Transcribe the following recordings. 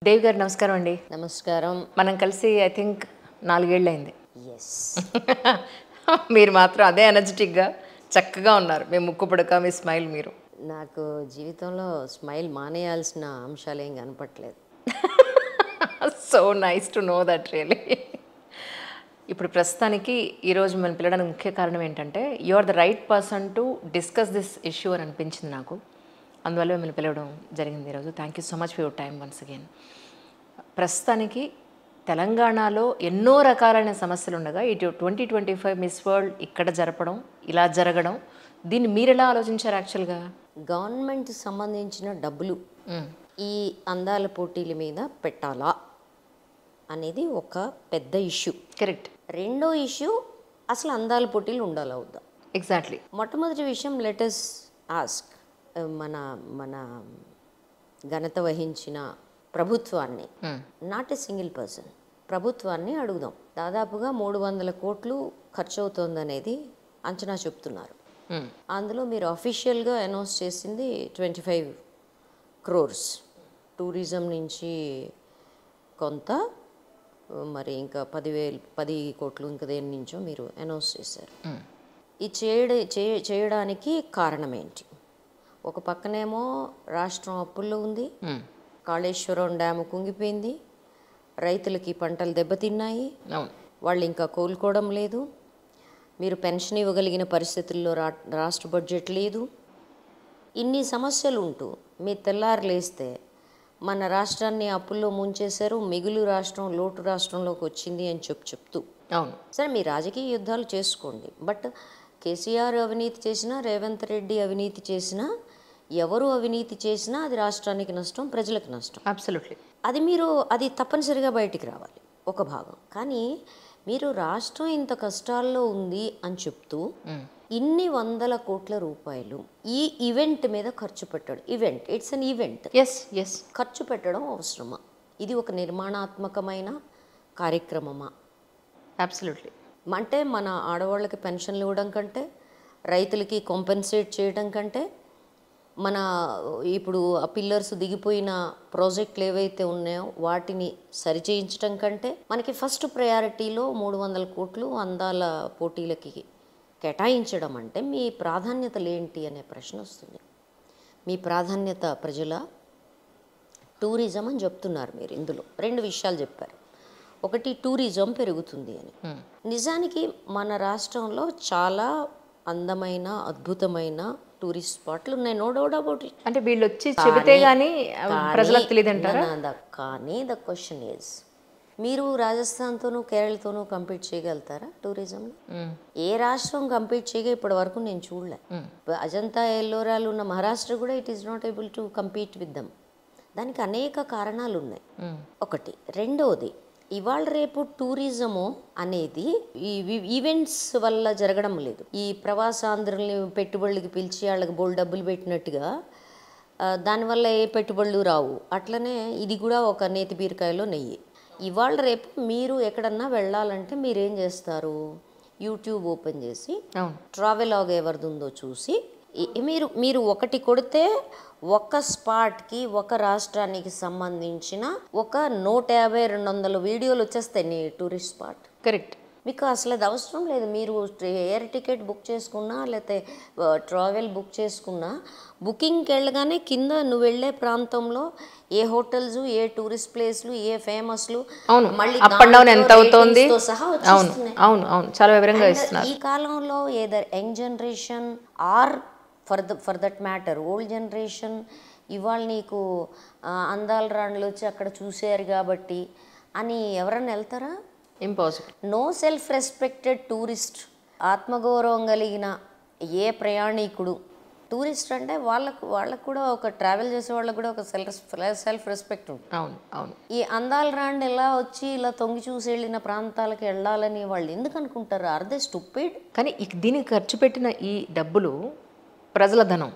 దేవి గారు నమస్కారం అండి. నమస్కారం. మనం కలిసి ఐ థింక్ 4 ఏళ్ళయింది. ఎస్. మీరు మాత్రం అదే ఎనర్జెటిక్‌గా చక్కగా ఉన్నారు. మీ ముక్కు పుడక, మీ స్మైల్ మీరు. నాకు జీవితంలో స్మైల్ మానేయాల్సిన అంశాలేం కనపట్లేదు. So nice to know that really. ఇప్పుడు ప్రస్తుతానికి ఈరోజు మనం పిలవడానికి ముఖ్య కారణం ఏంటంటే you are the right person to discuss this issue అని అనిపించింది నాకు. అందువల్ల మిమ్మల్ని పిలవడం జరిగింది ఈరోజు. Thank you so much for your time once again. ప్రస్తుతానికి తెలంగాణలో ఎన్నో రకాలైన సమస్యలు ఉండగా ఇటు 2025 మిస్ వరల్డ్ ఇక్కడ జరపడం, ఇలా జరగడం, దీన్ని మీరు ఎలా ఆలోచించారు యాక్చువల్గా? గవర్నమెంట్ సంబంధించిన డబ్బులు ఈ అందాల పోటీల మీద పెట్టాలా అనేది ఒక పెద్ద ఇష్యూ. కరెక్ట్. రెండో ఇష్యూ, అసలు అందాల పోటీలు ఉండాలా వద్దా? ఎగ్జాక్ట్లీ. మొట్టమొదటి విషయం, లెటస్ ఆస్క్ మన మన ఘనత వహించిన ప్రభుత్వాన్ని, నాట్ ఎ సింగిల్ పర్సన్, ప్రభుత్వాన్ని అడుగుదాం. దాదాపుగా 300 కోట్లు ఖర్చు అవుతుందనేది అంచనా చెప్తున్నారు. అందులో మీరు అఫీషియల్గా అనౌన్స్ చేసింది 25 crores. టూరిజం నుంచి కొంత, మరి ఇంకా 10 కోట్లు ఇంకా దేని నుంచో మీరు అనౌన్స్ చేశారు. ఈ చేయడానికి కారణం ఏంటి? ఒక పక్కనేమో రాష్ట్రం అప్పుల్లో ఉంది, కాళేశ్వరం డ్యాము కుంగిపోయింది, రైతులకి పంటలు దెబ్బతిన్నాయి, వాళ్ళు ఇంకా కోలుకోవడం లేదు, మీరు పెన్షన్ ఇవ్వగలిగిన పరిస్థితుల్లో రాష్ట్ర బడ్జెట్ లేదు. ఇన్ని సమస్యలు ఉంటూ మీ తెల్లారులేస్తే మన రాష్ట్రాన్ని అప్పుల్లో ముంచేశారు, మిగులు రాష్ట్రం లోటు రాష్ట్రంలోకి వచ్చింది అని చెప్తూ, సరే మీ రాజకీయ యుద్ధాలు చేసుకోండి, బట్ కేసీఆర్ అవినీతి చేసినా, రేవంత్ రెడ్డి అవినీతి చేసినా, ఎవరు అవినీతి చేసినా అది రాష్ట్రానికి నష్టం, ప్రజలకు నష్టం. అబ్సల్యూట్లీ. అది తప్పనిసరిగా బయటికి రావాలి ఒక భాగం. కానీ మీరు రాష్ట్రం ఇంత కష్టాల్లో ఉంది అని చెప్తూ ఇన్ని 100 కోట్ల రూపాయలు ఈ ఈవెంట్ మీద ఖర్చు పెట్టడం, ఇట్స్ అన్ ఈవెంట్, ఖర్చు పెట్టడం అవసరమా? ఇది ఒక నిర్మాణాత్మకమైన కార్యక్రమమా? అబ్సల్యూట్లీ. అంటే మన ఆడవాళ్ళకి పెన్షన్లు ఇవ్వడం కంటే, రైతులకి కాంపెన్సేట్ చేయడం కంటే, మన ఇప్పుడు ఆ పిల్లర్స్ దిగిపోయిన ప్రాజెక్టులు ఏవైతే ఉన్నాయో వాటిని సరిచేయించడం కంటే, మనకి ఫస్ట్ ప్రయారిటీలో 300 కోట్లు అందాల పోటీలకి కేటాయించడం అంటే మీ ప్రాధాన్యతలు ఏంటి అనే ప్రశ్న వస్తుంది. మీ ప్రాధాన్యత ప్రజల టూరిజం అని చెప్తున్నారు మీరు. ఇందులో 2 విషయాలు చెప్పారు. ఒకటి, టూరిజం పెరుగుతుంది అని. నిజానికి మన రాష్ట్రంలో చాలా అందమైన, అద్భుతమైన టూరిస్ట్ స్పాట్లు ఉన్నాయి, నో డౌట్ అబౌట్ ఇట్. అంటే వీళ్ళు వచ్చి చెబితే గానీ ప్రజలకు తెలియదు అంటారా? కానీ ద క్వశ్చన్ ఈజ్, మీరు రాజస్థాన్తోనూ కేరళతోనూ కంపీట్ చేయగలుగుతారా టూరిజంలో? ఏ రాష్ట్రం కంపీట్ చేయగా ఇప్పటి వరకు నేను చూడలే. అజంతా ఎల్లోరాలు ఉన్న మహారాష్ట్ర కూడా it is not able to compete with them. దానికి అనేక కారణాలు ఉన్నాయి. ఒకటి. రెండవది, ఇవాళ రేపు టూరిజము అనేది ఈ ఈవెంట్స్ వల్ల జరగడం లేదు. ఈ ప్రవాసాంధ్రుల్ని పెట్టుబడులకి పిలిచి వాళ్ళకి బోల్డ్ డబ్బులు పెట్టినట్టుగా దానివల్ల ఏ పెట్టుబడులు రావు. అట్లనే ఇది కూడా ఒక నేతి బీరకాయలో నెయ్యి. ఇవాళ రేపు మీరు ఎక్కడన్నా వెళ్ళాలంటే మీరేం చేస్తారు? యూట్యూబ్ ఓపెన్ చేసి ట్రావెలాగ్ ఎవరిది ఉందో చూసి మీరు ఒకటి కొడితే ఒక స్పాట్కి, ఒక రాష్ట్రానికి సంబంధించిన ఒక 150-200 వీడియోలు వచ్చేస్తాయి నీ టూరిస్ట్ స్పాట్. కరెక్ట్. మీకు అసలు అది అవసరం లేదు. మీరు ఎయిర్ టికెట్ బుక్ చేసుకున్నా, లేకపోతే ట్రావెల్ బుక్ చేసుకున్నా, బుకింగ్కి వెళ్ళగానే కింద నువ్వు వెళ్ళే ప్రాంతంలో ఏ హోటల్స్, ఏ టూరిస్ట్ ప్లేస్లు, ఏ ఫేమస్లు, మళ్ళీ ఎంత అవుతుంది సహా చాలా వివరంగా ఇస్తున్నారు. ఈ కాలంలో either young generation or for that matter old generation ఇవాళ నీకు అందాల రాణులు వచ్చి అక్కడ చూసారు కాబట్టి అని ఎవరన్నా వెళ్తారా? Impossible. No self respected tourist, ఆత్మగౌరవం కలిగిన ఏ ప్రయాణికుడు, టూరిస్ట్ అంటే వాళ్ళకు కూడా ఒక ట్రావెల్ చేసే వాళ్ళకు కూడా ఒక సెల్ఫ్ రెస్పెక్ట్ ఉంటుంది. అవును. ఈ అందాల రాండి ఇలా వచ్చి ఇలా తొంగి చూసి వెళ్ళిన ప్రాంతాలకు వెళ్ళాలని వాళ్ళు ఎందుకు అనుకుంటారు? Are they stupid? కానీ దీనికి ఖర్చు పెట్టిన ఈ డబ్బులు ప్రజల ధనం.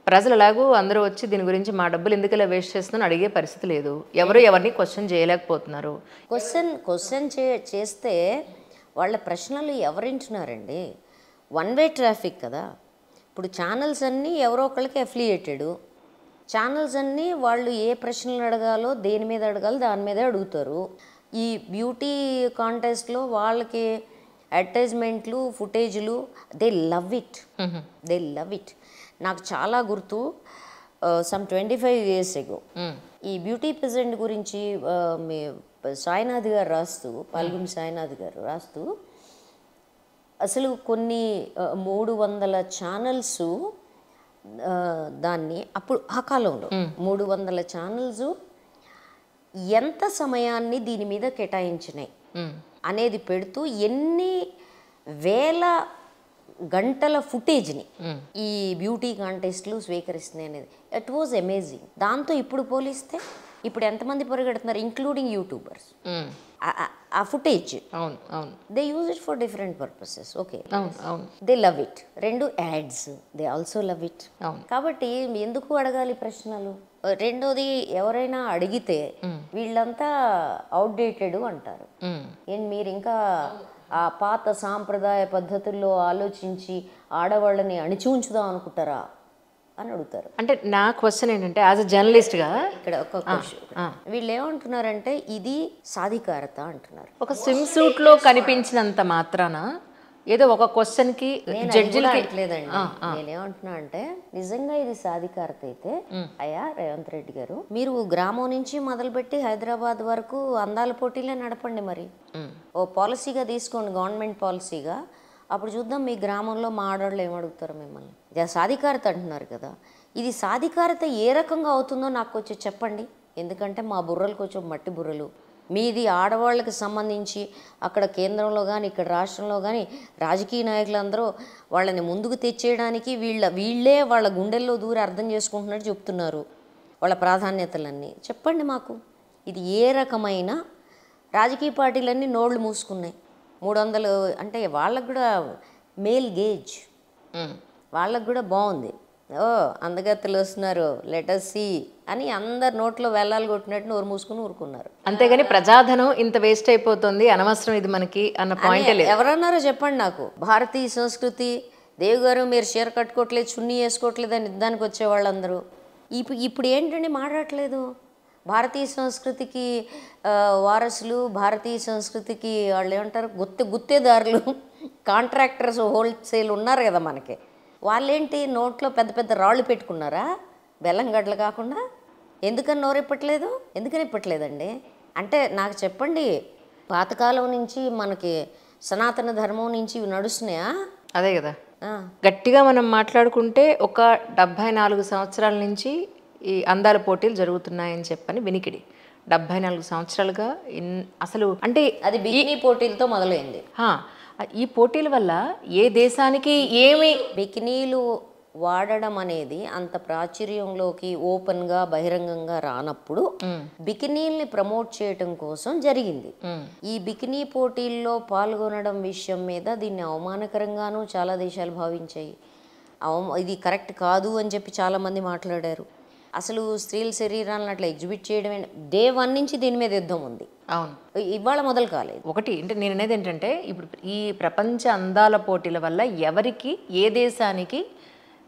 ప్రజలు ఎలాగో అందరూ వచ్చి దీని గురించి మా డబ్బులు ఎందుకు ఇలా వేస్ట్ చేస్తున్నారని అడిగే పరిస్థితి లేదు. ఎవరు ఎవరిని క్వశ్చన్ చేయలేకపోతున్నారు. క్వశ్చన్ చేస్తే వాళ్ళ ప్రశ్నలు ఎవరింటున్నారండి? 1 వే ట్రాఫిక్ కదా. ఇప్పుడు ఛానల్స్ అన్నీ ఎవరో ఒకళ్ళకి అఫిలియేటెడ్, ఛానల్స్ అన్నీ వాళ్ళు ఏ ప్రశ్నలు అడగాలో దేని మీద అడగాలో దాని మీదే అడుగుతారు. ఈ బ్యూటీ కాంటెస్ట్లో వాళ్ళకి అడ్వర్టైజ్మెంట్లు ఫుటేజ్లు దే లవ్ ఇట్. నాకు చాలా గుర్తు, సమ్ 25 years ago ఈ బ్యూటీ పెజెంట్ గురించి సాయినాథ్ గారు రాస్తూ, పాల్గొని సాయినాథ్ గారు రాస్తూ అసలు కొన్ని 300 ఛానల్స్ దాన్ని అప్పుడు ఆ కాలంలో 300 ఛానల్స్ ఎంత సమయాన్ని దీని మీద కేటాయించినాయి అనేది పెడుతూ ఎన్ని వేల గంటల ఫుటేజ్ని ఈ బ్యూటీ కాంటెస్ట్లు స్వీకరిస్తున్నాయి అనేది ఇట్ వాజ్ అమేజింగ్. దాంతో ఇప్పుడు పోలిస్తే ఇప్పుడు ఎంతమంది పరిగెడుతున్నారు, ఇంక్లూడింగ్ యూట్యూబర్స్. ఆ footage they use it for different purposes. Okay, they love it. 2 ads, they also love it. కాబట్టి ఎందుకు అడగాలి ప్రశ్నలు? రెండోది, ఎవరైనా అడిగితే వీళ్ళంతా అవుట్డేటెడ్ అంటారు. మీరు ఇంకా ఆ పాత సాంప్రదాయ పద్ధతుల్లో ఆలోచించి ఆడవాళ్ళని అణిచి ఉంచుదాం అనుకుంటారా అని అడుగుతారు. అంటే నా క్వశ్చన్ ఏంటంటే, యాజ్ అ జర్నలిస్ట్గా ఇక్కడ ఒక క్వశ్చన్, వీళ్ళు ఏమంటున్నారంటే ఇది సాధికారత అంటున్నారు. ఒక స్విమ్ సూట్లో కనిపించినంత మాత్రాన ఏదో ఒక క్వశ్చన్కి జడ్జిలకి లేదండి. నేనేమంటున్నా అంటే, నిజంగా ఇది సాధికారత అయితే అయ్యా రేవంత్ రెడ్డి గారు, మీరు గ్రామం నుంచి మొదలుపెట్టి హైదరాబాద్ వరకు అందాల పోటీలే నడపండి. మరి ఓ పాలసీగా తీసుకోండి, గవర్నమెంట్ పాలసీగా. అప్పుడు చూద్దాం మీ గ్రామంలో మా ఆడవాళ్ళు ఏమడుగుతారు మిమ్మల్ని. ఇది సాధికారత అంటున్నారు కదా, ఇది సాధికారత ఏ రకంగా అవుతుందో నాకు కొంచెం చెప్పండి. ఎందుకంటే మా బుర్రలు కొంచెం మట్టి బుర్రలు. మీది ఆడవాళ్ళకి సంబంధించి అక్కడ కేంద్రంలో కానీ ఇక్కడ రాష్ట్రంలో కానీ రాజకీయ నాయకులందరూ వాళ్ళని ముందుకు తెచ్చేయడానికి వీళ్ళే వాళ్ళ గుండెల్లో దూరి అర్థం చేసుకుంటున్నట్టు చెప్తున్నారు వాళ్ళ ప్రాధాన్యతలన్నీ. చెప్పండి మాకు, ఇది ఏ రకమైన రాజకీయ పార్టీలన్నీ నోళ్ళు మూసుకున్నాయి. 300 అంటే వాళ్ళకు కూడా మేల్ గేజ్, వాళ్ళకు కూడా బాగుంది. ఓ అందగత్తలు వస్తున్నారు, లెటర్ సి అని అందరు నోట్లో వెళ్ళాలి కొట్టినట్టు నోరు మూసుకుని ఊరుకున్నారు. అంతేగాని ప్రజాధనం ఇంత వేస్ట్ అయిపోతుంది, అనవసరం ఇది మనకి అన్న పాయింట్ లేదు. ఎవరన్నారో చెప్పండి నాకు. భారతీయ సంస్కృతి, దేవి గారు మీరు చీర కట్టుకోవట్లేదు, చున్నీ వేసుకోవట్లేదు అని యుద్ధానికి వచ్చేవాళ్ళందరూ ఇప్పుడు ఏంటండి మాట్లాడట్లేదు. భారతీయ సంస్కృతికి వారసులు, భారతీయ సంస్కృతికి వాళ్ళు ఏమంటారు గుత్తేదారులు, కాంట్రాక్టర్స్, హోల్సేల్ ఉన్నారు కదా మనకి. వాళ్ళేంటి నోట్లో పెద్ద పెద్ద రాళ్ళు పెట్టుకున్నారా బెల్లం గడ్డలు కాకుండా? ఎందుకని నోరెప్పట్లేదు? ఎందుకని ఇప్పట్లేదండి అంటే నాకు చెప్పండి. పాతకాలం నుంచి మనకి సనాతన ధర్మం నుంచి ఇవి నడుస్తున్నాయా? అదే కదా, గట్టిగా మనం మాట్లాడుకుంటే ఒక 74 సంవత్సరాల నుంచి ఈ అందాల పోటీలు జరుగుతున్నాయని చెప్పని వినికిడి. 74 సంవత్సరాలుగా అసలు అంటే అది బికినీ పోటీలతో మొదలైంది. ఈ పోటీల వల్ల ఏ దేశానికి ఏమి బికినీలు వాడడం అనేది అంత ప్రాచుర్యంలోకి ఓపెన్గా బహిరంగంగా రానప్పుడు బికినీల్ని ప్రమోట్ చేయటం కోసం జరిగింది. ఈ బికినీ పోటీల్లో పాల్గొనడం విషయం మీద దీన్ని అవమానకరంగానూ చాలా దేశాలు భావించాయి. ఇది కరెక్ట్ కాదు అని చెప్పి చాలామంది మాట్లాడారు. అసలు స్త్రీల శరీరాలను అట్లా ఎగ్జిబిట్ చేయడమే డే 1 నుంచి దీని మీద యుద్ధం ఉంది. అవును, ఇవాళ మొదలు కాలేదు. ఒకటి అంటే నేను అనేది ఏంటంటే, ఇప్పుడు ఈ ప్రపంచ అందాల పోటీల వల్ల ఎవరికి, ఏ దేశానికి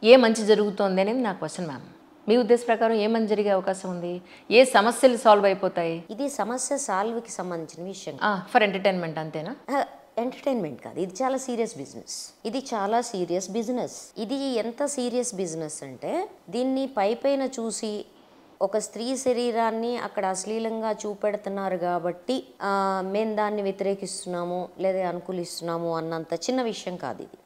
ఏ మంచి జరుగుతుంది అనేది నా క్వశ్చన్ మ్యామ్. మీ ఉద్దేశ ప్రకారం ఏ మంచి జరిగే అవకాశం ఉంది? ఏ సమస్యలు సాల్వ్ అయిపోతాయి? ఇది సమస్య సాల్వ్కి సంబంధించిన విషయం. ఫర్ ఎంటర్టైన్మెంట్ అంతేనా? ఎంటర్టైన్మెంట్ కాదు, ఇది చాలా సీరియస్ బిజినెస్. ఇది ఎంత సీరియస్ బిజినెస్ అంటే, దీన్ని పైపైన చూసి ఒక స్త్రీ శరీరాన్ని అక్కడ అశ్లీలంగా చూపెడుతున్నారు కాబట్టి మేము దాన్ని వ్యతిరేకిస్తున్నాము లేదా అనుకూలిస్తున్నాము అన్నంత చిన్న విషయం కాదు ఇది.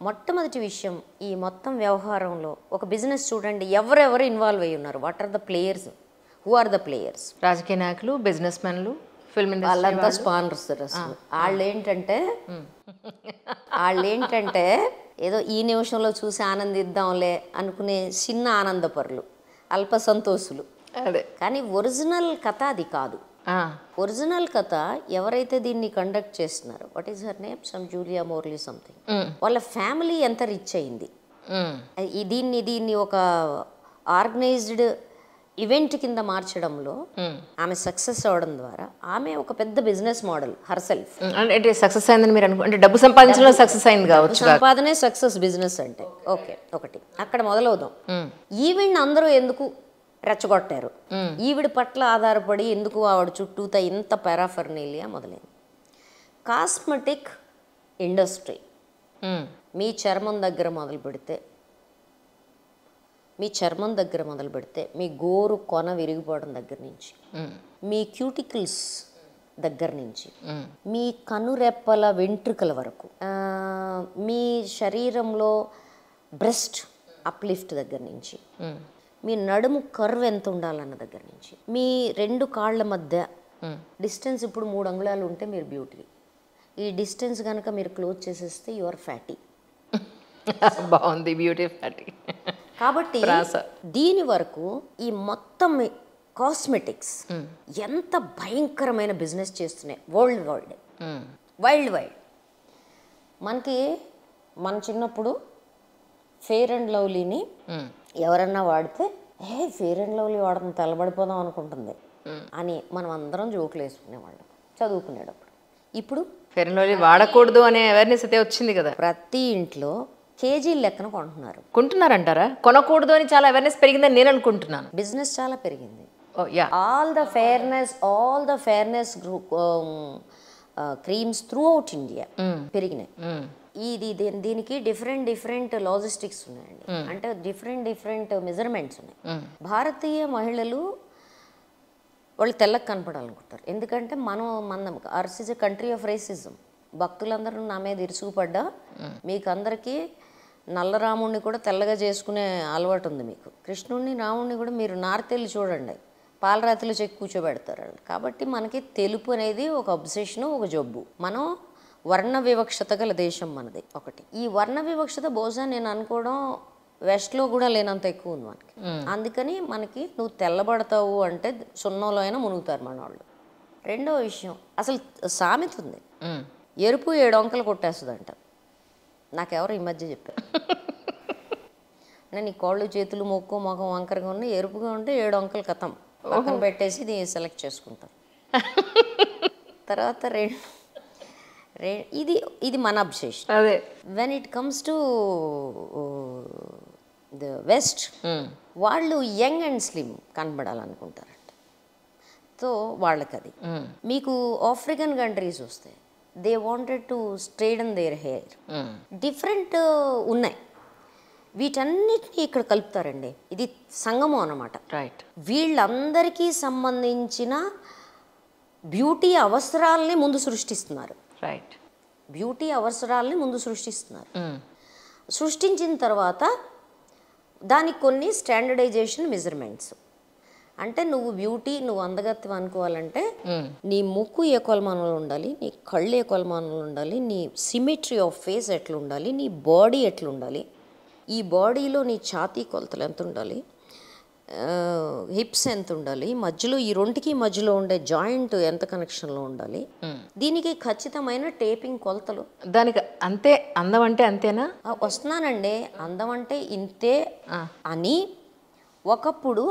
మొట్టమొదటి విషయం, ఈ మొత్తం వ్యవహారంలో ఒక బిజినెస్ చూడండి, ఎవరెవరు ఇన్వాల్వ్ అయ్యి ఉన్నారు. What are the players? Who are the players? రాజకీయ నాయకులు, బిజినెస్ మెన్లు, ఫిల్మ్ ఇండస్ట్రీ వాళ్ళంతా స్పాన్సర్స్. అసలు వాళ్ళు ఏంటంటే ఏదో ఈ నిమిషంలో చూసి ఆనందిద్దాంలే అనుకునే చిన్న ఆనందపరులు, అల్ప సంతోషులు. అదే, కానీ ఒరిజినల్ కథ అది కాదు. ఒరిజినల్ కథ ఎవరైతే దీన్ని కండక్ట్ చేస్తున్నారో, what is her name, some Julia మోర్లీ something, వాళ్ళ ఫ్యామిలీ ఎంత రిచ్ అయింది. దీన్ని ఒక ఆర్గనైజ్డ్ ఈవెంట్ కింద మార్చడంలో ఆమె సక్సెస్ అవడం ద్వారా ఆమె ఒక పెద్ద బిజినెస్ మోడల్ హర్సెల్ఫ్. అంటే సక్సెస్ అయిందని మీరు అనుకుంటే డబ్బు సంపాదించడంలో సక్సెస్ అయింది కావచ్చు. సంపాదనే సక్సెస్ బిజినెస్ అంటే ఓకే. ఒకటి అక్కడ మొదలవుదాం. ఈవెంట్ అందరూ ఎందుకు రెచ్చగొట్టారు. ఈవిడ పట్ల ఆధారపడి ఎందుకు ఆవిడ చుట్టూతా ఇంత పారాఫర్నీలియా మొదలైంది. కాస్మెటిక్ ఇండస్ట్రీ మీ చర్మం దగ్గర మొదలు పెడితే మీ గోరు కొన విరిగిపోవడం దగ్గర నుంచి, మీ క్యూటికల్స్ దగ్గర నుంచి, మీ కనురెప్పల వెంట్రుకల వరకు, మీ శరీరంలో బ్రెస్ట్ అప్లిఫ్ట్ దగ్గర నుంచి, మీ నడుము కర్వ్ ఎంత ఉండాలన్న దగ్గర నుంచి, మీ 2 కాళ్ళ మధ్య డిస్టెన్స్ ఇప్పుడు 3 అంగుళాలు ఉంటే మీరు బ్యూటీ. ఈ డిస్టెన్స్ కనుక మీరు క్లోజ్ చేసేస్తే యువర్ ఫ్యాటీ. బాగుంది, బ్యూటీ ఫ్యాటీ. కాబట్టి దీని వరకు ఈ మొత్తం కాస్మెటిక్స్ ఎంత భయంకరమైన బిజినెస్ చేస్తున్నాయి వరల్డ్ వైడ్. మనకి మన చిన్నప్పుడు ఫెయిర్ అండ్ లవ్లీని ఎవరన్నా వాడితే ఫెయిర్ అండ్ లవ్లీ వాడడం తెల్లబడిపోదాం అనుకుంటుంది అని మనం అందరం జోకులు వేసుకునేవాళ్ళం చదువుకునేటప్పుడు. ఇప్పుడు ఫెయిర్ అండ్ లవ్లీ వాడకూడదు అనే అవేర్నెస్ అయితే వచ్చింది కదా. ప్రతి ఇంట్లో కేజీల లెక్కన కొంటున్నారంటారా? కొనకూడదు అని చాలా అవేర్నెస్ పెరిగిందని నేను అనుకుంటున్నాను. బిజినెస్ చాలా పెరిగింది. All the fairness creams through out India పెరిగినాయి. దీనికి డిఫరెంట్ లాజిస్టిక్స్ ఉన్నాయండి. అంటే డిఫరెంట్ మెజర్మెంట్స్ ఉన్నాయి. భారతీయ మహిళలు వాళ్ళు తెల్లకి కనపడాలనుకుంటారు. ఎందుకంటే మనం ours is a country of racism. భక్తులందరూ నా మీద ఇరుసుకుపడ్డా మీకు అందరికీ నల్ల రాముడిని కూడా తెల్లగా చేసుకునే అలవాటు ఉంది. మీకు కృష్ణుడిని రాముడిని కూడా మీరు నార్తెల్లి చూడండి, పాలరాతిలో చెక్కి కూర్చోబెడతారు వాళ్ళు. కాబట్టి మనకి తెలుపు అనేది ఒక అబ్సెషన్, ఒక జబ్బు. మనం వర్ణ వివక్షత గల దేశం మనది ఒకటి. ఈ వర్ణ వివక్షత బహుశా నేను అనుకోవడం వెస్ట్లో కూడా లేనంత ఎక్కువ ఉంది మనకి. అందుకని మనకి నువ్వు తెల్లబడతావు అంటే సున్నంలో అయినా మునుగుతారు మన వాళ్ళు. రెండో విషయం, అసలు సామెత ఉంది, ఎరుపు 7 అంకెలు కొట్టేస్తుందంట. నాకెవరు ఈ మధ్య చెప్పారు. నేను ఈ కాళ్ళు చేతులు మొక్కు మొఖం వంకరగా ఉన్న ఎరుపుగా ఉంటే 7 అంకెలు కథం పక్కన పెట్టేసి ఇది సెలెక్ట్ చేసుకుంటారు. తర్వాత ఇది మన అబ్సెషన్. అదే when it comes to the west, వాళ్ళు యంగ్ అండ్ స్లిమ్ కనబడాలనుకుంటారంట. సో వాళ్ళకి అది. మీకు ఆఫ్రికన్ కంట్రీస్ వస్తాయి, they wanted to straighten their hair. Different ఉన్నాయి. వీటన్నిటిని ఇక్కడ కలుపుతారండి. ఇది సంగమం అన్నమాట. రైట్. వీళ్ళందరికీ సంబంధించిన బ్యూటీ అవసరాలని ముందు సృష్టిస్తున్నారు. రైట్. బ్యూటీ అవసరాలని ముందు సృష్టిస్తున్నారు. సృష్టించిన తర్వాత దానికి కొన్ని స్టాండర్డైజేషన్ మెజర్మెంట్స్. అంటే నువ్వు బ్యూటీ, నువ్వు అందగత్వం అనుకోవాలంటే నీ ముక్కు ఏ కొలమానంలో ఉండాలి, నీ కళ్ళు ఏ కొలమానంలో ఉండాలి, నీ సిమెట్రీ ఆఫ్ ఫేస్ ఎట్లా ఉండాలి, నీ బాడీ ఎట్లా ఉండాలి, ఈ బాడీలో నీ ఛాతీ కొలతలు ఎంత ఉండాలి, హిప్స్ ఎంత ఉండాలి, మధ్యలో ఈ రెండుకి మధ్యలో ఉండే జాయింట్ ఎంత కనెక్షన్లో ఉండాలి, దీనికి ఖచ్చితమైన టేపింగ్ కొలతలు. దానికి అంతే. అందం అంటే అంతేనా? వస్తున్నానండి. అందం అంటే ఇంతే అని ఒకప్పుడు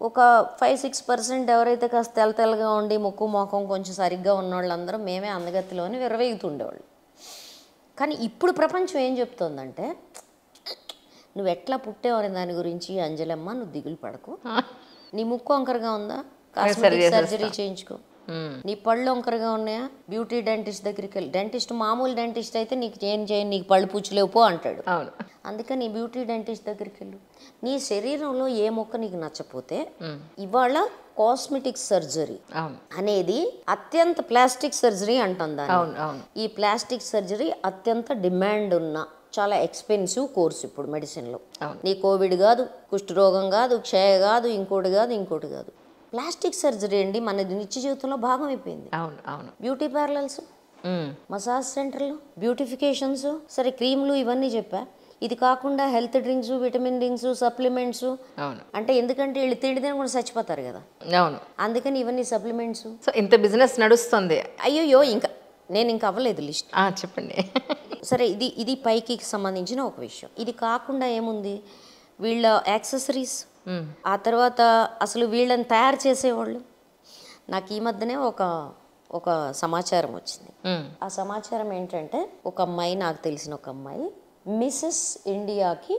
ఒక 5-6% ఎవరైతే కాస్త తెల్లగా ఉండి ముక్కు మొఖం కొంచెం సరిగ్గా ఉన్న వాళ్ళందరూ మేమే అందగత్తిలోని విరవేగుతుండేవాళ్ళు. కానీ ఇప్పుడు ప్రపంచం ఏం చెప్తోందంటే, నువ్వు ఎట్లా పుట్టేవని దాని గురించి అంజలమ్మ నువ్వు దిగులు పడకు. నీ ముక్కు వంకరగా ఉందా, కాస్మెటిక్ సర్జరీ చేయించుకో. నీ పళ్ళు వంకరగా ఉన్నాయా, బ్యూటీ డెంటిస్ట్ దగ్గరికి వెళ్ళి. డెంటిస్ట్ మామూలు డెంటిస్ట్ అయితే నీకు ఏం చేయని, నీకు పళ్ళు పూచలేవు పో అంటాడు. అందుకని బ్యూటీ డెంటిస్ట్ దగ్గరికి వెళ్ళు. నీ శరీరంలో ఏ మొక్క నీకు నచ్చపోతే ఇవాళ కాస్మెటిక్ సర్జరీ అనేది అత్యంత ప్లాస్టిక్ సర్జరీ అంటాం దాన్ని. ఈ ప్లాస్టిక్ సర్జరీ అత్యంత డిమాండ్ ఉన్న చాలా ఎక్స్పెన్సివ్ కోర్స్ ఇప్పుడు మెడిసిన్లో. నీ కోవిడ్ కాదు, కుష్ఠరోగం కాదు, క్షయ కాదు, ఇంకోటి కాదు. ప్లాస్టిక్ సర్జరీ అండి మన నిత్య జీవితంలో భాగం అయిపోయింది. బ్యూటీ పార్లర్స్, మసాజ్ సెంటర్లు, బ్యూటిఫికేషన్స్, సరే క్రీమ్లు ఇవన్నీ చెప్పా. ఇది కాకుండా health drinks, vitamin drinks, supplements. అంటే ఎందుకంటే వీళ్ళు తిండితే కూడా చచ్చిపోతారు కదా, అందుకని ఇవన్నీ సప్లిమెంట్స్. సో ఇంత బిజినెస్ నడుస్తుంది. అయ్యో ఇంకా అవ్వలేదు లిస్ట్. చెప్పండి. సరే, ఇది పైకి సంబంధించిన ఒక విషయం. ఇది కాకుండా ఏముంది, వీళ్ళ యాక్సెసరీస్, ఆ తర్వాత అసలు వీళ్ళని తయారు చేసేవాళ్ళు. నాకు ఈ మధ్యనే ఒక సమాచారం వచ్చింది. ఆ సమాచారం ఏంటంటే, ఒక అమ్మాయి, నాకు తెలిసిన ఒక అమ్మాయి మిసెస్ ఇండియాకి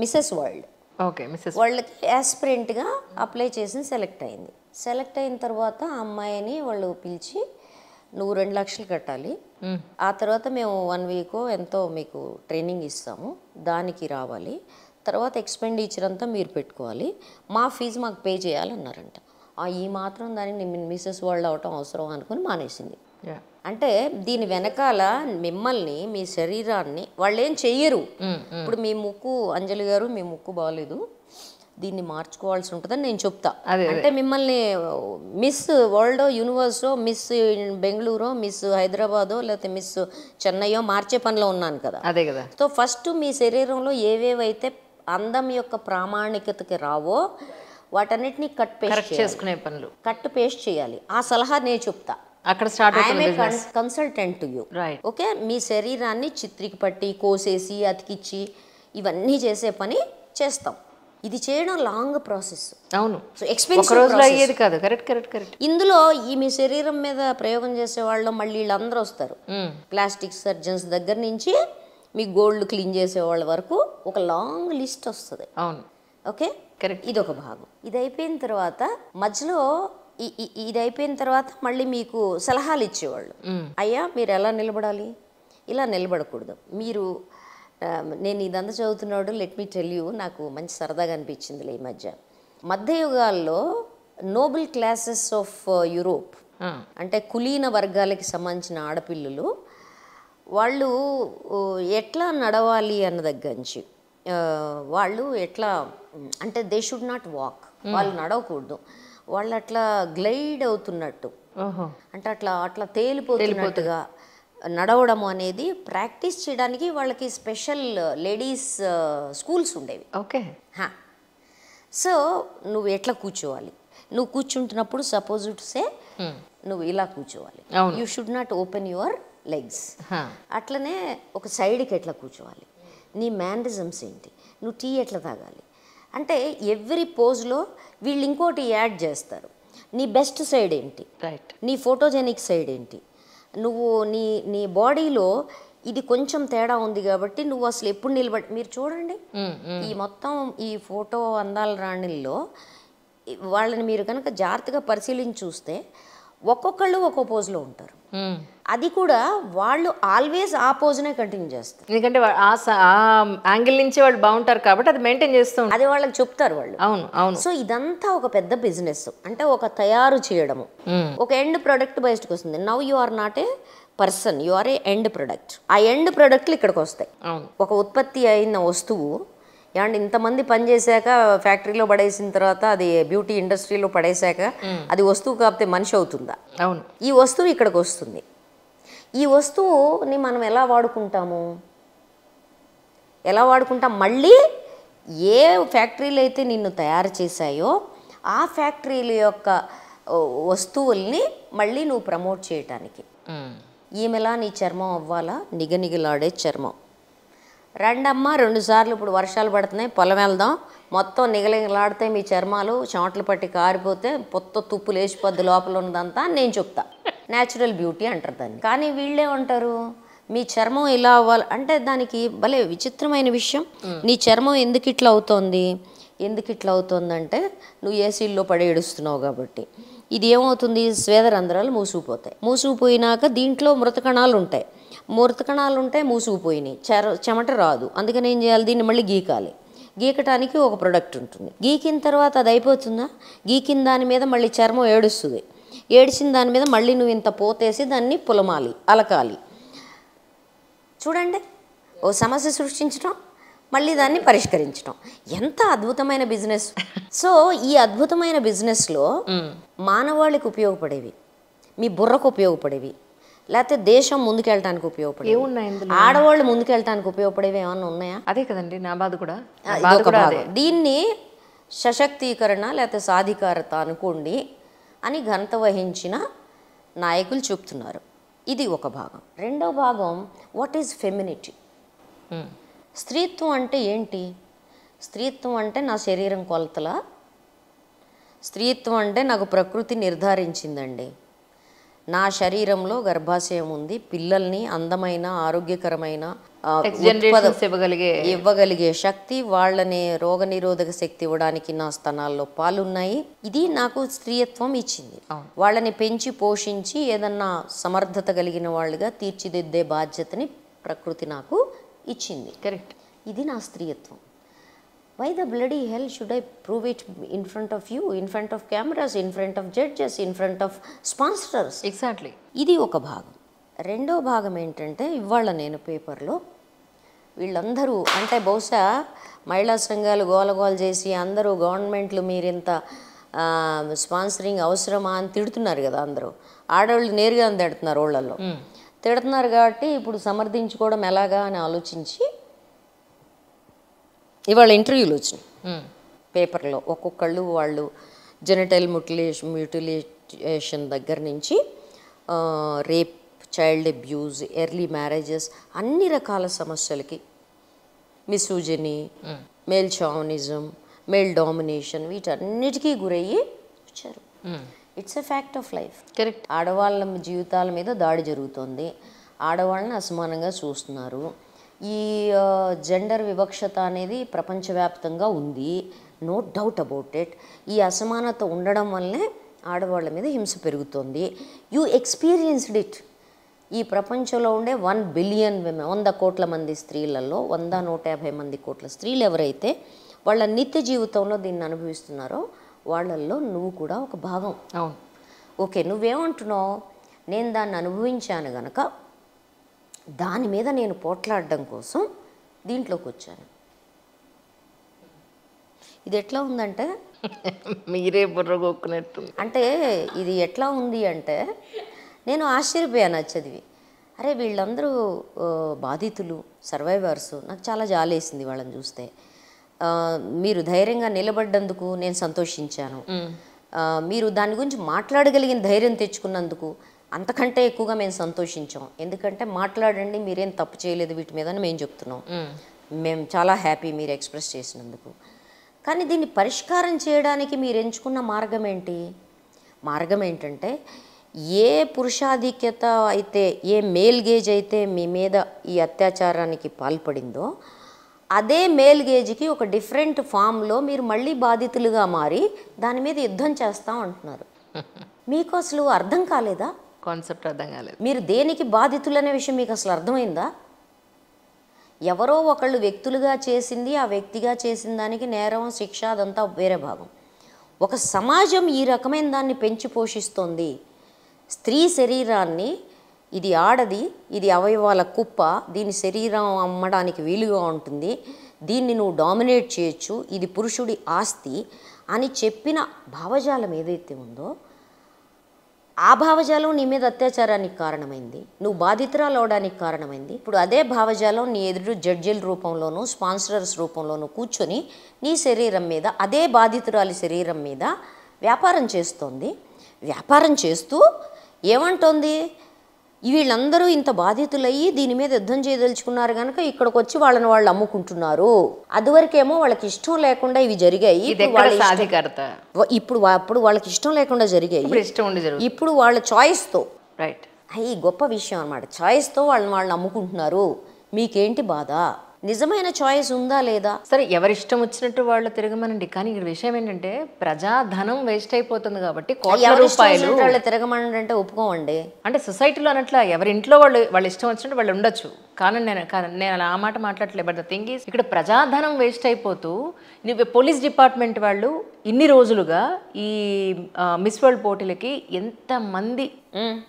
మిసెస్ వరల్డ్. ఓకే, మిస్సెస్ వాళ్ళకి యాస్పిరెంట్గా అప్లై చేసి సెలెక్ట్ అయింది. సెలెక్ట్ అయిన తర్వాత ఆ అమ్మాయిని వాళ్ళు పిలిచి నువ్వు 2 లక్షలు కట్టాలి, ఆ తర్వాత మేము 1 వీకో ఎంతో మీకు ట్రైనింగ్ ఇస్తాము, దానికి రావాలి, తర్వాత ఎక్స్పెండిచర్ అంతా మీరు పెట్టుకోవాలి, మా ఫీజు మాకు పే చేయాలన్నారంట. ఈ మాత్రం దాన్ని మిసెస్ వరల్డ్ అవటం అవసరం అనుకుని మానేసింది. అంటే దీని వెనకాల మిమ్మల్ని, మీ శరీరాన్ని వాళ్ళు ఏం చెయ్యరు. ఇప్పుడు మీ ముక్కు, అంజలి గారు మీ ముక్కు బాగాలేదు, దీన్ని మార్చుకోవాల్సి ఉంటుందని నేను చెప్తా. అంటే మిమ్మల్ని మిస్ వరల్డ్ యూనివర్సో, మిస్ బెంగళూరో, మిస్ హైదరాబాదో, లేకపోతే మిస్ చెన్నైయో మార్చే పనిలో ఉన్నాను కదా. అదే కదా. సో ఫస్ట్ మీ శరీరంలో ఏవేవైతే అందం యొక్క ప్రామాణికతకి రావో వాటన్నిటిని కట్ పేస్ట్ చేయాలి. ఆ సలహా నేను చెప్తా. అక్కడ start consultant to you. Okay, మీ శరీరాన్ని చిత్రికి పట్టి, కోసేసి, అతికిచ్చి ఇవన్నీ చేసే పని చేస్తాం. ఇది చేయడం లాంగ్ ప్రాసెస్. అవును, సో ఎక్స్పెన్సివ్ అయ్యేది కాదు. కరెక్ట్. ఇందులో ఈ మీ శరీరం మీద ప్రయోగం చేసే వాళ్ళు మళ్ళీ వీళ్ళందరూ వస్తారు. ప్లాస్టిక్ సర్జన్స్ దగ్గర నుంచి మీ గోల్డ్ క్లీన్ చేసే వాళ్ళ వరకు ఒక లాంగ్ లిస్ట్ వస్తుంది. అవును, ఓకే, కరెక్ట్. ఇది ఒక భాగం. ఇది అయిపోయిన తర్వాత మధ్యలో ఇది అయిపోయిన తర్వాత మళ్ళీ మీకు సలహాలు ఇచ్చేవాళ్ళు. అయ్యా మీరు ఎలా నిలబడాలి, ఇలా నిలబడకూడదు, మీరు నేను ఇదంతా చదువుతున్నాడు. లెట్ మీ టెల్ యూ, నాకు మంచి సరదాగా అనిపించింది ఈ మధ్యయుగాల్లో నోబెల్ క్లాసెస్ ఆఫ్ యూరోప్, అంటే కులీన వర్గాలకి సంబంధించిన ఆడపిల్లలు వాళ్ళు ఎట్లా నడవాలి అన్న దగ్గర నుంచి, వాళ్ళు ఎట్లా అంటే దే షుడ్ నాట్ వాక్, వాళ్ళు నడవకూడదు, వాళ్ళు అట్లా గ్లైడ్ అవుతున్నట్టు, అంటే అట్లా తేలిపోతున్నట్టుగా నడవడం అనేది ప్రాక్టీస్ చేయడానికి వాళ్ళకి స్పెషల్ లేడీస్ స్కూల్స్ ఉండేవి. ఓకే, సో నువ్వు ఎట్లా కూర్చోవాలి, నువ్వు కూర్చుంటున్నప్పుడు సపోజ్ సే నువ్వు ఇలా కూర్చోవాలి, you should not open your legs. అట్లనే ఒక సైడ్కి ఎట్లా కూర్చోవాలి, నీ మేనరిజమ్స్ ఏంటి, నువ్వు టీ ఎట్లా తాగాలి, అంటే ఎవ్రీ పోజ్లో వీళ్ళు ఇంకోటి యాడ్ చేస్తారు. నీ బెస్ట్ సైడ్ ఏంటి, నీ ఫోటోజెనిక్ సైడ్ ఏంటి, నువ్వు నీ బాడీలో ఇది కొంచెం తేడా ఉంది కాబట్టి నువ్వు అసలు ఎప్పుడు మీరు చూడండి ఈ మొత్తం ఈ ఫోటో అందాల రాణిల్లో వాళ్ళని మీరు కనుక జాగ్రత్తగా పరిశీలించి చూస్తే ఒక్కొక్కళ్ళు ఒక్కో పోజ్లో ఉంటారు. అది కూడా వాళ్ళు ఆల్వేస్ ఆ పోజ్నే కంటిన్యూ చేస్తారు, ఎందుకంటే ఆ యాంగిల్ నుంచి వాళ్ళు బాగుంటారు కాబట్టి అది మెయింటైన్ చేస్తూ అది వాళ్ళకి చెప్తారు వాళ్ళు. అవును. సో ఇదంతా ఒక పెద్ద బిజినెస్, అంటే ఒక తయారు చేయడము, ఒక ఎండ్ ప్రొడక్ట్ బయటకు వస్తుంది. Now you are not a person, you are a end product. ఆ ఎండ్ ప్రొడక్ట్లు ఇక్కడికి వస్తాయి. ఒక ఉత్పత్తి అయిన వస్తువు ఏమంటే ఇంతమంది పనిచేశాక ఫ్యాక్టరీలో పడేసిన తర్వాత అది బ్యూటీ ఇండస్ట్రీలో పడేశాక అది వస్తువు కాకపోతే మనిషి అవుతుందా? అవును. ఈ వస్తువు ఇక్కడికి వస్తుంది. ఈ వస్తువుని మనం ఎలా వాడుకుంటాము, మళ్ళీ ఏ ఫ్యాక్టరీలు అయితే నిన్ను తయారు చేశాయో ఆ ఫ్యాక్టరీల యొక్క వస్తువుల్ని మళ్ళీ నువ్వు ప్రమోట్ చేయటానికి. ఈమెలా నీ చర్మం అవ్వాలా, నిగనిగలాడే చర్మం. రండమ్మా 2 సార్లు ఇప్పుడు వర్షాలు పడుతున్నాయి, పొలం వెళ్దాం, మొత్తం నిగనిగలాడితే మీ చర్మాలు చెమటలు పట్టి కారిపోతే పొత్త తుప్పు లేచిపోద్ది లోపల ఉన్నదంతా నేను చెప్తా. న్యాచురల్ బ్యూటీ అంటారు దాన్ని. కానీ వీళ్ళేమంటారు, మీ చర్మం ఇలా అవ్వాలి అంటే దానికి భలే విచిత్రమైన విషయం. నీ చర్మం ఎందుకు ఇట్లా అవుతుందంటే నువ్వు ఏసీల్లో పడి ఏడుస్తున్నావు కాబట్టి. ఇది ఏమవుతుంది, స్వేదరంధ్రాలు మూసుకుపోయినాక దీంట్లో మృతకణాలు ఉంటాయి, మూసుకుపోయినాయి, చెమట రాదు, అందుకని ఏం చేయాలి, దీన్ని మళ్ళీ గీకటానికి ఒక ప్రొడక్ట్ ఉంటుంది. గీకిన తర్వాత అది అయిపోతుందా, గీకిన దాని మీద మళ్ళీ చర్మం ఏడుస్తుంది, ఏడిచిన దాని మీద మళ్ళీ నువ్వు ఇంత పోతేసి దాన్ని పులమాలి, అలకాలి. చూడండి, ఓ సమస్య సృష్టించడం, మళ్ళీ దాన్ని పరిష్కరించడం, ఎంత అద్భుతమైన బిజినెస్. సో ఈ అద్భుతమైన బిజినెస్లో మానవాళికి ఉపయోగపడేవి, మీ బుర్రకు ఉపయోగపడేవి, లేకపోతే దేశం ముందుకెళ్ళటానికి ఉపయోగపడేవి, ఆడవాళ్ళు ముందుకెళ్ళటానికి ఉపయోగపడేవి ఏమన్నా ఉన్నాయా? అదే కదండి నా బాధ కూడా. దీన్ని సశక్తీకరణ లేకపోతే సాధికారత అనుకోండి అని ఘనత వహించిన నాయకులు చెప్తున్నారు. ఇది ఒక భాగం. రెండో భాగం, వాట్ ఈజ్ ఫెమినిటీ, స్త్రీత్వం అంటే ఏంటి? స్త్రీత్వం అంటే నా శరీరం కొలతల, స్త్రీత్వం అంటే నాకు ప్రకృతి నిర్ధారించిందండి, నా శరీరంలో గర్భాశయం ఉంది, పిల్లల్ని అందమైన ఆరోగ్యకరమైన ఇవ్వగలిగే శక్తి, వాళ్ళని రోగనిరోధక శక్తి ఇవ్వడానికి నా స్తనాల్లో పాలున్నాయి. ఇది నాకు స్త్రీయత్వం ఇచ్చింది. వాళ్ళని పెంచి పోషించి ఏదన్నా సమర్థత కలిగిన వాళ్ళుగా తీర్చిదిద్దే బాధ్యతని ప్రకృతి నాకు ఇచ్చింది. కరెక్ట్. ఇది నా స్త్రీయత్వం. Why the bloody hell should I prove it in front of you, in front of cameras, in front of judges, in front of sponsors? Exactly. ఇది ఒక భాగం. రెండో భాగం ఏంటంటే, ఇవాళ నేను పేపర్లో వీళ్ళందరూ అంటే బహుశా మహిళా సంఘాలు గోలగోల చేసి అందరూ గవర్నమెంట్లు మీరింత స్పాన్సరింగ్ అవసరమా అని తిడుతున్నారు కదా. అందరూ ఆడవాళ్ళు నేరుగా తిడుతున్నారు, వాళ్ళల్లో తిడుతున్నారు. కాబట్టి ఇప్పుడు సమర్థించుకోవడం ఎలాగా అని ఆలోచించి ఇవాళ ఇంటర్వ్యూలు వచ్చినాయి పేపర్లో. ఒక్కొక్కళ్ళు వాళ్ళు జెనిటల్ మ్యూటిలేషన్ దగ్గర నుంచి rape, child abuse, early marriages, అన్ని రకాల సమస్యలకి, మిసోజినీ, మేల్ షావనిజం, మేల్ డామినేషన్, వీటన్నిటికీ గురయ్యి వచ్చారు. It's a fact of life. Correct. ఆడవాళ్ళ జీవితాల మీద దాడి జరుగుతోంది, ఆడవాళ్ళని అసమానంగా చూస్తున్నారు. ఈ జెండర్ వివక్షత అనేది ప్రపంచవ్యాప్తంగా ఉంది, నో డౌట్ అబౌట్ ఇట్. ఈ అసమానత ఉండడం వల్లే ఆడవాళ్ళ మీద హింస పెరుగుతోంది. You experienced it. ఈ ప్రపంచంలో ఉండే 1 బిలియన్ విమెన్, 100 కోట్ల మంది స్త్రీలలో 150 మంది కోట్ల స్త్రీలు ఎవరైతే వాళ్ళ నిత్య జీవితంలో దీన్ని అనుభవిస్తున్నారో వాళ్ళల్లో నువ్వు కూడా ఒక భాగం. అవును. ఓకే, నువ్వేమంటున్నావు? నేను దాన్ని అనుభవించాను గనక దాని మీద నేను పోట్లాడడం కోసం దీంట్లోకి వచ్చాను. ఇది ఎట్లా ఉందంటే మీరే బుర్రగొక్కునట్టు. అంటే ఇది ఎట్లా ఉంది అంటే నేను ఆశ్చర్యపోయాను చదివి. అరే వీళ్ళందరూ బాధితులు, సర్వైవర్స్. నాకు చాలా జాలేసింది వాళ్ళని చూస్తే. మీరు ధైర్యంగా నిలబడ్డందుకు నేను సంతోషించాను. మీరు దాని గురించి మాట్లాడగలిగిన ధైర్యం తెచ్చుకున్నందుకు అంతకంటే ఎక్కువగా మేము సంతోషించాం. ఎందుకంటే మాట్లాడండి, మీరేం తప్పు చేయలేదు వీటి మీద అని మేము చెప్తున్నాం. మేము చాలా హ్యాపీ మీరు ఎక్స్ప్రెస్ చేసినందుకు. కానీ దీన్ని పరిష్కారం చేయడానికి మీరు ఎంచుకున్న మార్గం ఏంటి? మార్గం ఏంటంటే, ఏ పురుషాధిక్యత అయితే, ఏ మేల్ గేజ్ అయితే మీ మీద ఈ అత్యాచారానికి పాల్పడిందో అదే మేల్ గేజ్కి ఒక డిఫరెంట్ ఫామ్లో మీరు మళ్ళీ బాధితులుగా మారి దాని మీద యుద్ధం చేస్తాం అంటున్నారు. మీకు అసలు అర్థం కాలేదా? కాన్సెప్ట్ అర్థం కాలేదు. మీరు దేనికి బాధితులు అనే విషయం మీకు అసలు అర్థమైందా? ఎవరో ఒకళ్ళు వ్యక్తులుగా చేసింది, ఆ వ్యక్తిగా చేసిన దానికి నేరం, శిక్ష అదంతా వేరే భాగం. ఒక సమాజం ఈ రకమైన దాన్ని పెంచి పోషిస్తోంది. స్త్రీ శరీరాన్ని, ఇది ఆడది, ఇది అవయవాల కుప్ప, దీని శరీరం అమ్మడానికి వీలుగా ఉంటుంది, దీన్ని నువ్వు డామినేట్ చేయొచ్చు, ఇది పురుషుడి ఆస్తి అని చెప్పిన భావజాలం ఏదైతే ఉందో ఆ భావజాలం నీ మీద అత్యాచారానికి కారణమైంది, నువ్వు బాధితురాలు అవడానికి కారణమైంది. ఇప్పుడు అదే భావజాలం నీ ఎదురు జడ్జిల రూపంలోనూ స్పాన్సరర్స్ రూపంలోనూ కూర్చొని నీ శరీరం మీద, అదే బాధితురాలి శరీరం మీద వ్యాపారం చేస్తోంది. వ్యాపారం చేస్తూ ఏమంటోంది? వీళ్ళందరూ ఇంత బాధితులయ్యి దీని మీద యుద్ధం చేయదలుచుకున్నారు కనుక ఇక్కడికి వచ్చి వాళ్ళని వాళ్ళు అమ్ముకుంటున్నారు. అదివరకేమో వాళ్ళకి ఇష్టం లేకుండా ఇవి జరిగాయి. ఇప్పుడు వాళ్ళకి ఇష్టం లేకుండా జరిగాయి, ఇప్పుడు వాళ్ళ చాయిస్తో. రైట్. ఈ గొప్ప విషయం అన్నమాట. చాయిస్తో వాళ్ళని అమ్ముకుంటున్నారు. మీకేంటి బాధ? నిజమైన చాయిస్ ఉందా లేదా? సరే, ఎవరిష్టం వచ్చినట్టు వాళ్ళు తిరగమనండి. కానీ ఇక్కడ విషయం ఏంటంటే ప్రజాధనం వేస్ట్ అయిపోతుంది కాబట్టి కోట్ల రూపాయలు వాళ్ళు తిరగమనండి అంటే ఒప్పుకోమండి. అంటే సొసైటీలో అన్నట్లా ఎవరి ఇంట్లో వాళ్ళ ఇష్టం వచ్చినట్టు వాళ్ళు ఉండొచ్చు. కానీ నేను ఆ మాట మాట్లాడలేదు. బట్ ద థింగ్ ఈస్, ఇక్కడ ప్రజాధనం వేస్ట్ అయిపోతూ పోలీస్ డిపార్ట్మెంట్ వాళ్ళు ఇన్ని రోజులుగా ఈ మిస్ వరల్డ్ పోటీలకి ఎంత మంది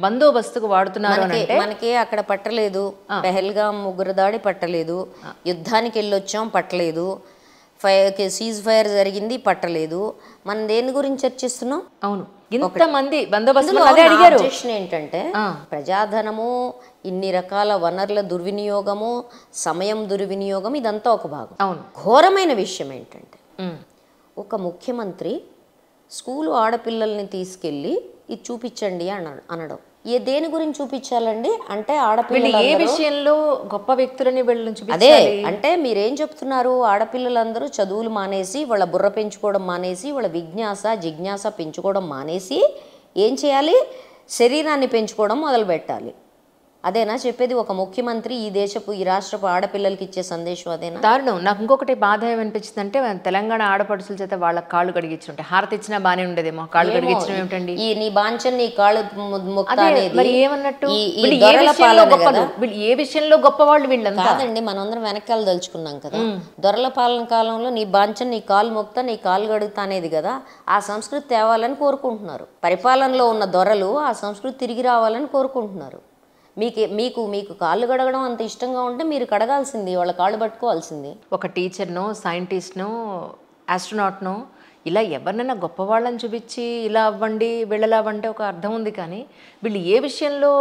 బందోబస్తుకు వాడుతున్నారు అంటే మనకి అక్కడ పట్టలేదు. పెహల్గాం ఉగ్రదాడి పట్టలేదు, యుద్ధానికి వెళ్ళొచ్చాం పట్టలేదు, సీజ్ ఫైర్ జరిగింది పట్టలేదు. మనం దేని గురించి చర్చిస్తున్నాం? అవును, ఇంతమంది బందోబస్తు అడిగారు. ఏంటంటే ప్రజాధనము, ఇన్ని రకాల వనరుల దుర్వినియోగము, సమయం దుర్వినియోగం, ఇదంతా ఒక భాగం. అవును. ఘోరమైన విషయం ఏంటంటే ఒక ముఖ్యమంత్రి స్కూలు ఆడపిల్లల్ని తీసుకెళ్ళి ఇది చూపించండి అనడం. దేని గురించి చూపించాలండి అంటే ఆడపిల్లలు ఏ విషయంలో గొప్ప వ్యక్తులని వీళ్ళని అదే అంటే మీరేం చెప్తున్నారు? ఆడపిల్లలందరూ చదువులు మానేసి, వాళ్ళ బుర్ర పెంచుకోవడం మానేసి, వాళ్ళ జిజ్ఞాస పెంచుకోవడం మానేసి ఏం చేయాలి? శరీరాన్ని పెంచుకోవడం మొదలు పెట్టాలి. అదేనా చెప్పేది ఒక ముఖ్యమంత్రి ఈ రాష్ట్రపు ఆడపిల్లలకి ఇచ్చే సందేశం అదేనా? దారుణం. నాకు ఇంకొకటి బాధ ఏమనిపించింది అంటే తెలంగాణ ఆడపడుచుల చేత వాళ్ళ కాళ్ళు కడిగించుంటే హారతి ఇచ్చినా బానే ఉండేదేమో. కాళ్ళు కడిగించడం ఏమిటండి? ఈ నీ బాంచన్ నీ కాళ్ళు మొక్తా అనేది మరి ఏమన్నట్టు ఈ వీళ్ళు దొరల పాలన కదా. వీళ్ళు ఏ విషయంలో గొప్పవాళ్ళు వీళ్ళంతా? కాదండి, మనందరం వెనకాల దలుచుకున్నాం కదా. దొరల పాలన కాలంలో నీ బాంచన్ నీ కాలు మొక్తా నీ కాలు కడుగుతా అనేది కదా. ఆ సంస్కృతి తేవాలని కోరుకుంటున్నారు. పరిపాలనలో ఉన్న దొరలు ఆ సంస్కృతి తిరిగి రావాలని కోరుకుంటున్నారు. మీకు కాళ్ళు కడగడం అంత ఇష్టంగా ఉంటే మీరు కడగాల్సింది, వాళ్ళ కాళ్ళు పట్టుకోవాల్సింది. ఒక టీచర్నో సైంటిస్ట్నో ఆస్ట్రోనాట్నో ఇలా ఎవరినైనా గొప్పవాళ్ళని చూపించి ఇలా అవ్వండి వీళ్ళలా అవ్వంటే ఒక అర్థం ఉంది, కానీ వీళ్ళు ఏ విషయంలో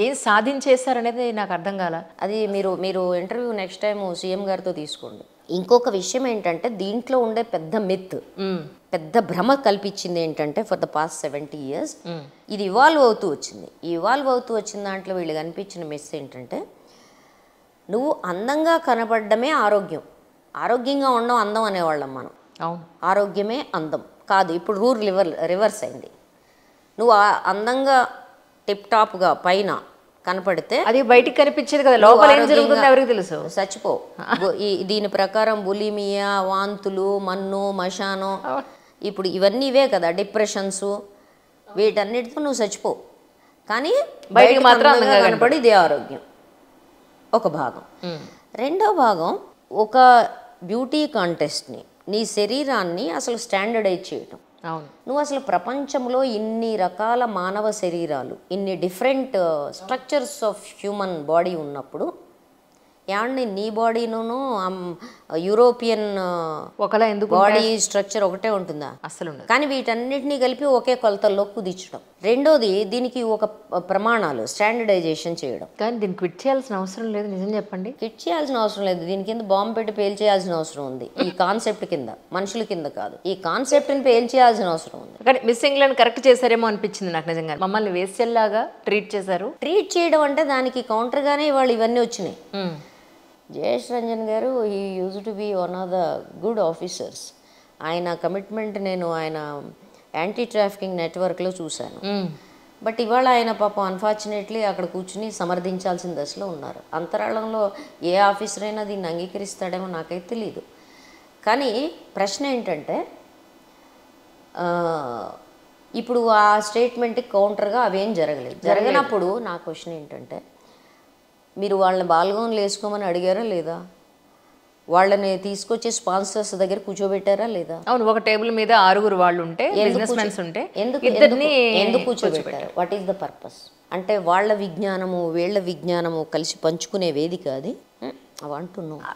ఏం సాధించేశారనేది నాకు అర్థం కాల. అది మీరు ఇంటర్వ్యూ నెక్స్ట్ టైం సీఎం గారితో తీసుకోండి. ఇంకొక విషయం ఏంటంటే దీంట్లో ఉండే పెద్ద మిత్, పెద్ద భ్రమ కల్పించింది ఏంటంటే ఫర్ ద పాస్ట్ 70 years ఇది ఇవాల్వ్ అవుతూ వచ్చింది. ఈ ఇవాల్వ్ అవుతూ వచ్చిన దాంట్లో వీళ్ళు కనిపించిన మిస్ ఏంటంటే నువ్వు అందంగా కనపడమే ఆరోగ్యం, ఆరోగ్యంగా ఉండడం అందం అనేవాళ్ళం మనం. అవును, ఆరోగ్యమే అందం కాదు. ఇప్పుడు రూల్ రివర్స్ అయింది. నువ్వు అందంగా టిప్ టాప్గా పైన కనపడితే అది బయటికి కనిపించేది కదా, లోపల ఏం జరుగుతుందో ఎవరికి తెలుసు. చచ్చిపో. దీని ప్రకారం బులిమియా, వాంతులు, మన్ను, మశానం, ఇప్పుడు ఇవన్నీ ఇవే కదా, డిప్రెషన్స్, వీటన్నిటితో నువ్వు చచ్చిపో. కానీ బయటికి మాత్రం కనపడి ఇదే ఆరోగ్యం ఒక భాగం. రెండో భాగం ఒక బ్యూటీ కాంటెస్ట్ని, నీ శరీరాన్ని అసలు స్టాండర్డైజ్ చేయటం. అవును, నువ్వు అసలు ప్రపంచంలో ఇన్ని రకాల మానవ శరీరాలు, ఇన్ని different structures of human body ఉన్నప్పుడు ఏమండి నీ బాడీను యూరోపియన్ ఒకలా ఎందుకు బాడీ స్ట్రక్చర్ ఒకటే ఉంటుందా? అసలు ఉండదు. కానీ వీటన్నిటినీ కలిపి ఒకే కొలతల్లో కుదించడం. రెండోది దీనికి ఒక ప్రమాణాలు స్టాండర్డైజేషన్ చేయడం. కానీ దీన్ని క్విట్ చేయాల్సిన అవసరం లేదు, నిజం చెప్పండి. క్విట్ చేయాల్సిన అవసరం లేదు. దీని కింద బాంబు పెట్టి పేల్చేయాల్సిన అవసరం ఉంది. ఈ కాన్సెప్ట్ కింద, మనుషుల కింద కాదు, ఈ కాన్సెప్ట్ని పేల్చేయాల్సిన అవసరం ఉంది. కానీ మిస్ ఇంగ్లాండ్ కరెక్ట్ చేశారేమో అనిపించింది నాకు నిజంగా. మమ్మల్ని వేస్యల్లాగా ట్రీట్ చేశారు. ట్రీట్ చేయడం అంటే దానికి కౌంటర్గానే వాళ్ళు ఇవన్నీ వచ్చినాయి. జయేష్ రంజన్ గారు he use to be one of the good officers. ఆయన కమిట్మెంట్ నేను ఆయన యాంటీ ట్రాఫికింగ్ నెట్వర్క్లో చూశాను. బట్ ఇవాళ ఆయన పాపం అన్ఫార్చునేట్లీ అక్కడ కూర్చుని సమర్థించాల్సిన దశలో ఉన్నారు. అంతరాళంలో ఏ ఆఫీసర్ అయినా దీన్ని అంగీకరిస్తాడేమో నాకైతే తెలియదు. కానీ ప్రశ్న ఏంటంటే ఇప్పుడు ఆ స్టేట్మెంట్కి కౌంటర్గా అవేం జరగనప్పుడు నా క్వశ్చన్ ఏంటంటే మీరు వాళ్ళని బాల్గౌన్లు వేసుకోమని అడిగారా లేదా? వాళ్ళని తీసుకొచ్చే స్పాన్సర్స్ దగ్గర కూర్చోబెట్టారా లేదా? అవును, ఒక టేబుల్ మీద 6 వాళ్ళు ఉంటే, బిజినెస్ మెన్స్ ఉంటే ఎందుకు కూర్చోబెట్టారు? What is the purpose? అంటే వాళ్ళ విజ్ఞానము వీళ్ళ విజ్ఞానము కలిసి పంచుకునే వేదిక అది. అవంటున్నాను.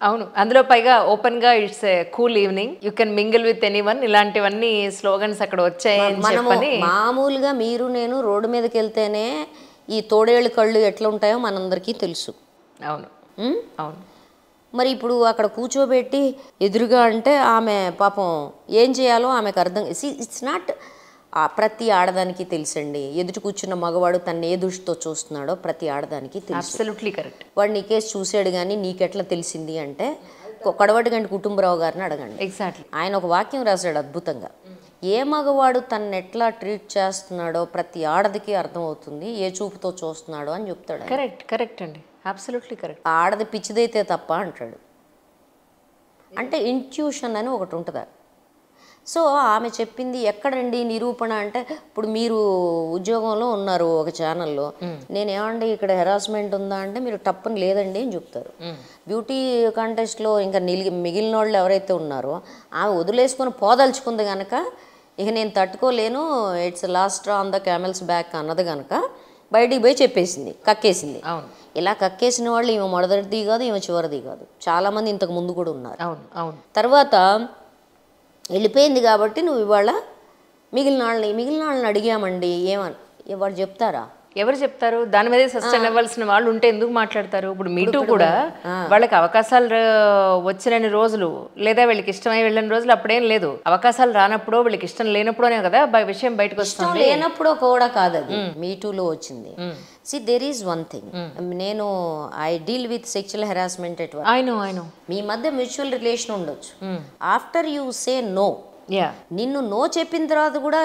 అవును, అందులో పైగా ఓపెన్ గా it's cool evening, you can mingle with anyone, ఇలాంటివన్నీ స్లోగన్స్ అక్కడ వచ్చాయని చెప్పని. మామూలుగా మీరు నేను రోడ్డు మీదకి వెళ్తేనే ఈ తోడేళ్ళు కళ్ళు ఎట్లా ఉంటాయో మనందరికీ తెలుసు. అవును అవును. మరి ఇప్పుడు అక్కడ కూర్చోబెట్టి ఎదురుగా అంటే ఆమె పాపం ఏం చేయాలో ఆమెకు అర్థం. ఇట్స్ నాట్ ప్రతి ఆడదానికి తెలుసండి. ఎదుటి కూర్చున్న మగవాడు తను ఏ దృష్టితో చూస్తున్నాడో ప్రతి ఆడదానికి తెలుసు. Absolutely correct. వాడు నీ కేసు చూసాడు కానీ నీకెట్లా తెలిసింది అంటే కొడవటి గంటి కుటుంబరావు గారిని అడగండి. ఎగ్జాక్ట్లీ. ఆయన ఒక వాక్యం రాశాడు అద్భుతంగా. ఏ మగవాడు తను ఎట్లా ట్రీట్ చేస్తున్నాడో ప్రతి ఆడదికి అర్థమవుతుంది, ఏ చూపుతో చూస్తున్నాడో అని చెప్తాడు. కరెక్ట్ అండి, అబ్సల్యూట్లీ కరెక్ట్. ఆడది పిచ్చిదైతే తప్ప అంటాడు. అంటే ఇంట్యూషన్ అని ఒకటి ఉంటుందా. సో ఆమె చెప్పింది ఎక్కడండి నిరూపణ అంటే, ఇప్పుడు మీరు ఉద్యోగంలో ఉన్నారు ఒక ఛానల్లో, నేనేమండి ఇక్కడ హెరాస్మెంట్ ఉందా అంటే మీరు టప్పని లేదండి అని చెప్తారు. బ్యూటీ కాంటెస్ట్లో ఇంకా మిగిలిన వాళ్ళు ఎవరైతే ఉన్నారో ఆమె వదిలేసుకొని పోదలుచుకుంది కనుక ఇక నేను తట్టుకోలేను, it's last on the camels back అన్నది కనుక బయటికి పోయి చెప్పేసింది, కక్కేసింది. ఇలా కక్కేసిన వాళ్ళు ఈమె మొదటిది కాదు, ఈమె చివరిది కాదు, చాలామంది ఇంతకు ముందు కూడా ఉన్నారు. తర్వాత వెళ్ళిపోయింది కాబట్టి నువ్వు ఇవాళ మిగిలిన వాళ్ళని అడిగామండి ఏమని వాడు చెప్తారా? ఎవరు చెప్తారు? దాని మీదే సస్టైన్ అవ్వాల్సిన వాళ్ళు ఉంటే ఎందుకు మాట్లాడతారు? ఇప్పుడు మీటూ కూడా వాళ్ళకి అవకాశాలు వచ్చిన రోజులు లేదా వీళ్ళకి ఇష్టమై వెళ్ళిన రోజులు అప్పుడేం లేదు. అవకాశాలు రానప్పుడు వీళ్ళకి ఇష్టం లేనప్పుడోనే కదా విషయం బయటకు వస్తుంది. లేనప్పుడు కూడా కాదు, అది మీటూలో వచ్చింది. See there is one thing, నేను I deal with sexual harassment at work. I know. మీ మధ్య మ్యూచువల్ రిలేషన్ ఉండొచ్చు. After you say no yeah నిన్ను నో చెప్పిన తర్వాత కూడా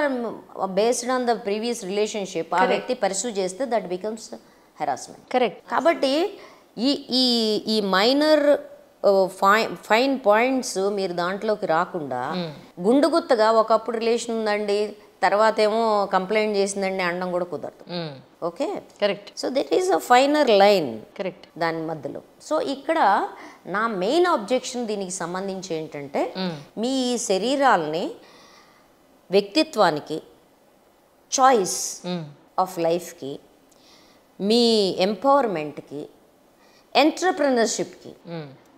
based on the previous relationship ఆ వ్యక్తి పర్సూ చేస్తే దట్ బికమ్స్ హెరాస్మెంట్. కరెక్ట్. కాబట్టి ఈ ఈ ఈ మైనర్ ఫైన్ పాయింట్స్ మీరు దాంట్లోకి రాకుండా గుండుగుత్తగా ఒకప్పుడు రిలేషన్ ఉందండి తర్వాత ఏమో కంప్లైంట్ చేసిందండి అనడం కూడా కుదరదు. Okay, correct. So there is a finer line correct. దాని మధ్యలో. సో ఇక్కడ నా మెయిన్ అబ్జెక్షన్ దీనికి సంబంధించి ఏంటంటే మీ ఈ శరీరాల్ని వ్యక్తిత్వానికి, చాయిస్ ఆఫ్ లైఫ్కి, మీ ఎంపవర్మెంట్కి, ఎంటర్ప్రెనర్షిప్కి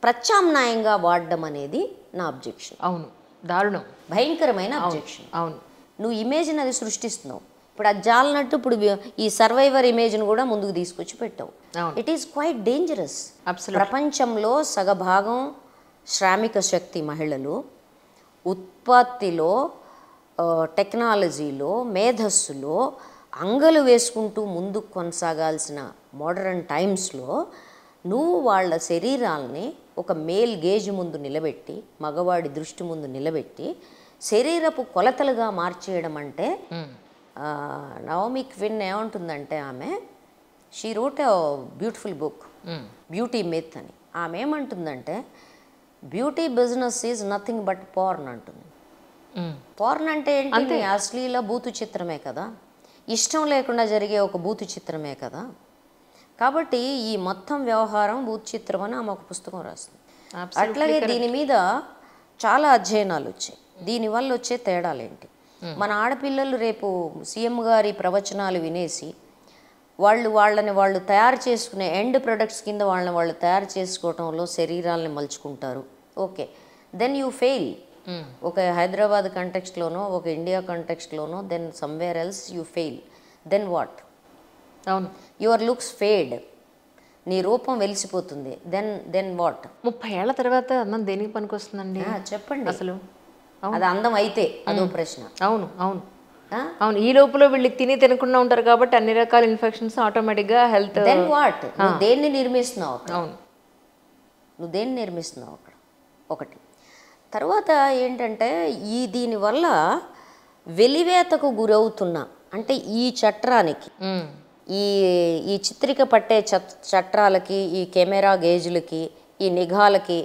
ప్రత్యామ్నాయంగా వాడడం అనేది నా అబ్జెక్షన్. అవును, దారుణం, భయంకరమైన అబ్జెక్షన్. అవును. నువ్వు ఇమేజ్ని అది సృష్టిస్తున్నావు. ఇప్పుడు అది జాలనట్టు ఇప్పుడు ఈ సర్వైవర్ ఇమేజ్ని కూడా ముందుకు తీసుకొచ్చి పెట్టావు. It is quite dangerous. ప్రపంచంలో సగభాగం శ్రామిక శక్తి మహిళలు, ఉత్పత్తిలో, టెక్నాలజీలో, మేధస్సులో అంగలు వేసుకుంటూ ముందుకు కొనసాగాల్సిన మోడర్న్ టైమ్స్లో నువ్వు వాళ్ళ శరీరాల్ని ఒక మేల్ గేజ్ ముందు నిలబెట్టి, మగవాడి దృష్టి ముందు నిలబెట్టి శరీరపు కొలతలుగా మార్చేయడం అంటే నవోమి క్విన్ ఏమంటుందంటే ఆమె she wrote a beautiful book beauty myth అని. ఆమె ఏమంటుందంటే beauty business is nothing but porn అంటుంది. పార్న్ అంటే ఏంటి? అశ్లీల బూతు చిత్రమే కదా, ఇష్టం లేకుండా జరిగే ఒక బూతు చిత్రమే కదా. కాబట్టి ఈ మొత్తం వ్యవహారం బూతు చిత్రం అని ఆమె ఒక పుస్తకం రాస్తుంది. అట్లాగే దీని మీద చాలా అధ్యయనాలు వచ్చాయి. దీనివల్ల వచ్చే తేడాలేంటి? మన ఆడపిల్లలు రేపు సీఎం గారి ప్రవచనాలు వినేసి వాళ్ళని తయారు చేసుకునే ఎండ్ ప్రొడక్ట్స్ కింద వాళ్ళు తయారు చేసుకోవటంలో శరీరాలని మలుచుకుంటారు. Okay, then you fail. ఒక హైదరాబాద్ కంటెక్స్ట్లోనో ఒక ఇండియా కంటెక్స్ట్లోనో then somewhere else you fail. Then what? అవును, యువర్ లుక్స్ ఫేడ్, నీ రూపం వెలిసిపోతుంది. Then what? 30 ఏళ్ల తర్వాత అందం దేనికి పనికొస్తుందండి చెప్పండి అసలు? అది అందం అయితే అదో ప్రశ్న. అవును, అవును, అవును. ఈ లోపల వీళ్ళు తినకుండా ఉంటారు కాబట్టి అన్ని రకాల ఇన్ఫెక్షన్స్ ఆటోమేటిక్గా హెల్త్. Then what? నువ్వు దేన్ని నిర్మిస్తున్నావు అక్కడ? అవును, నువ్వు దేన్ని నిర్మిస్తున్నావు అక్కడ? ఒకటి. తర్వాత ఏంటంటే దీనివల్ల వెలివేతకు గురవుతున్న, అంటే ఈ చట్రానికి, ఈ చిత్రిక పట్టే చట్రాలకి, ఈ కెమెరా గేజ్లకి, ఈ నిఘాలకి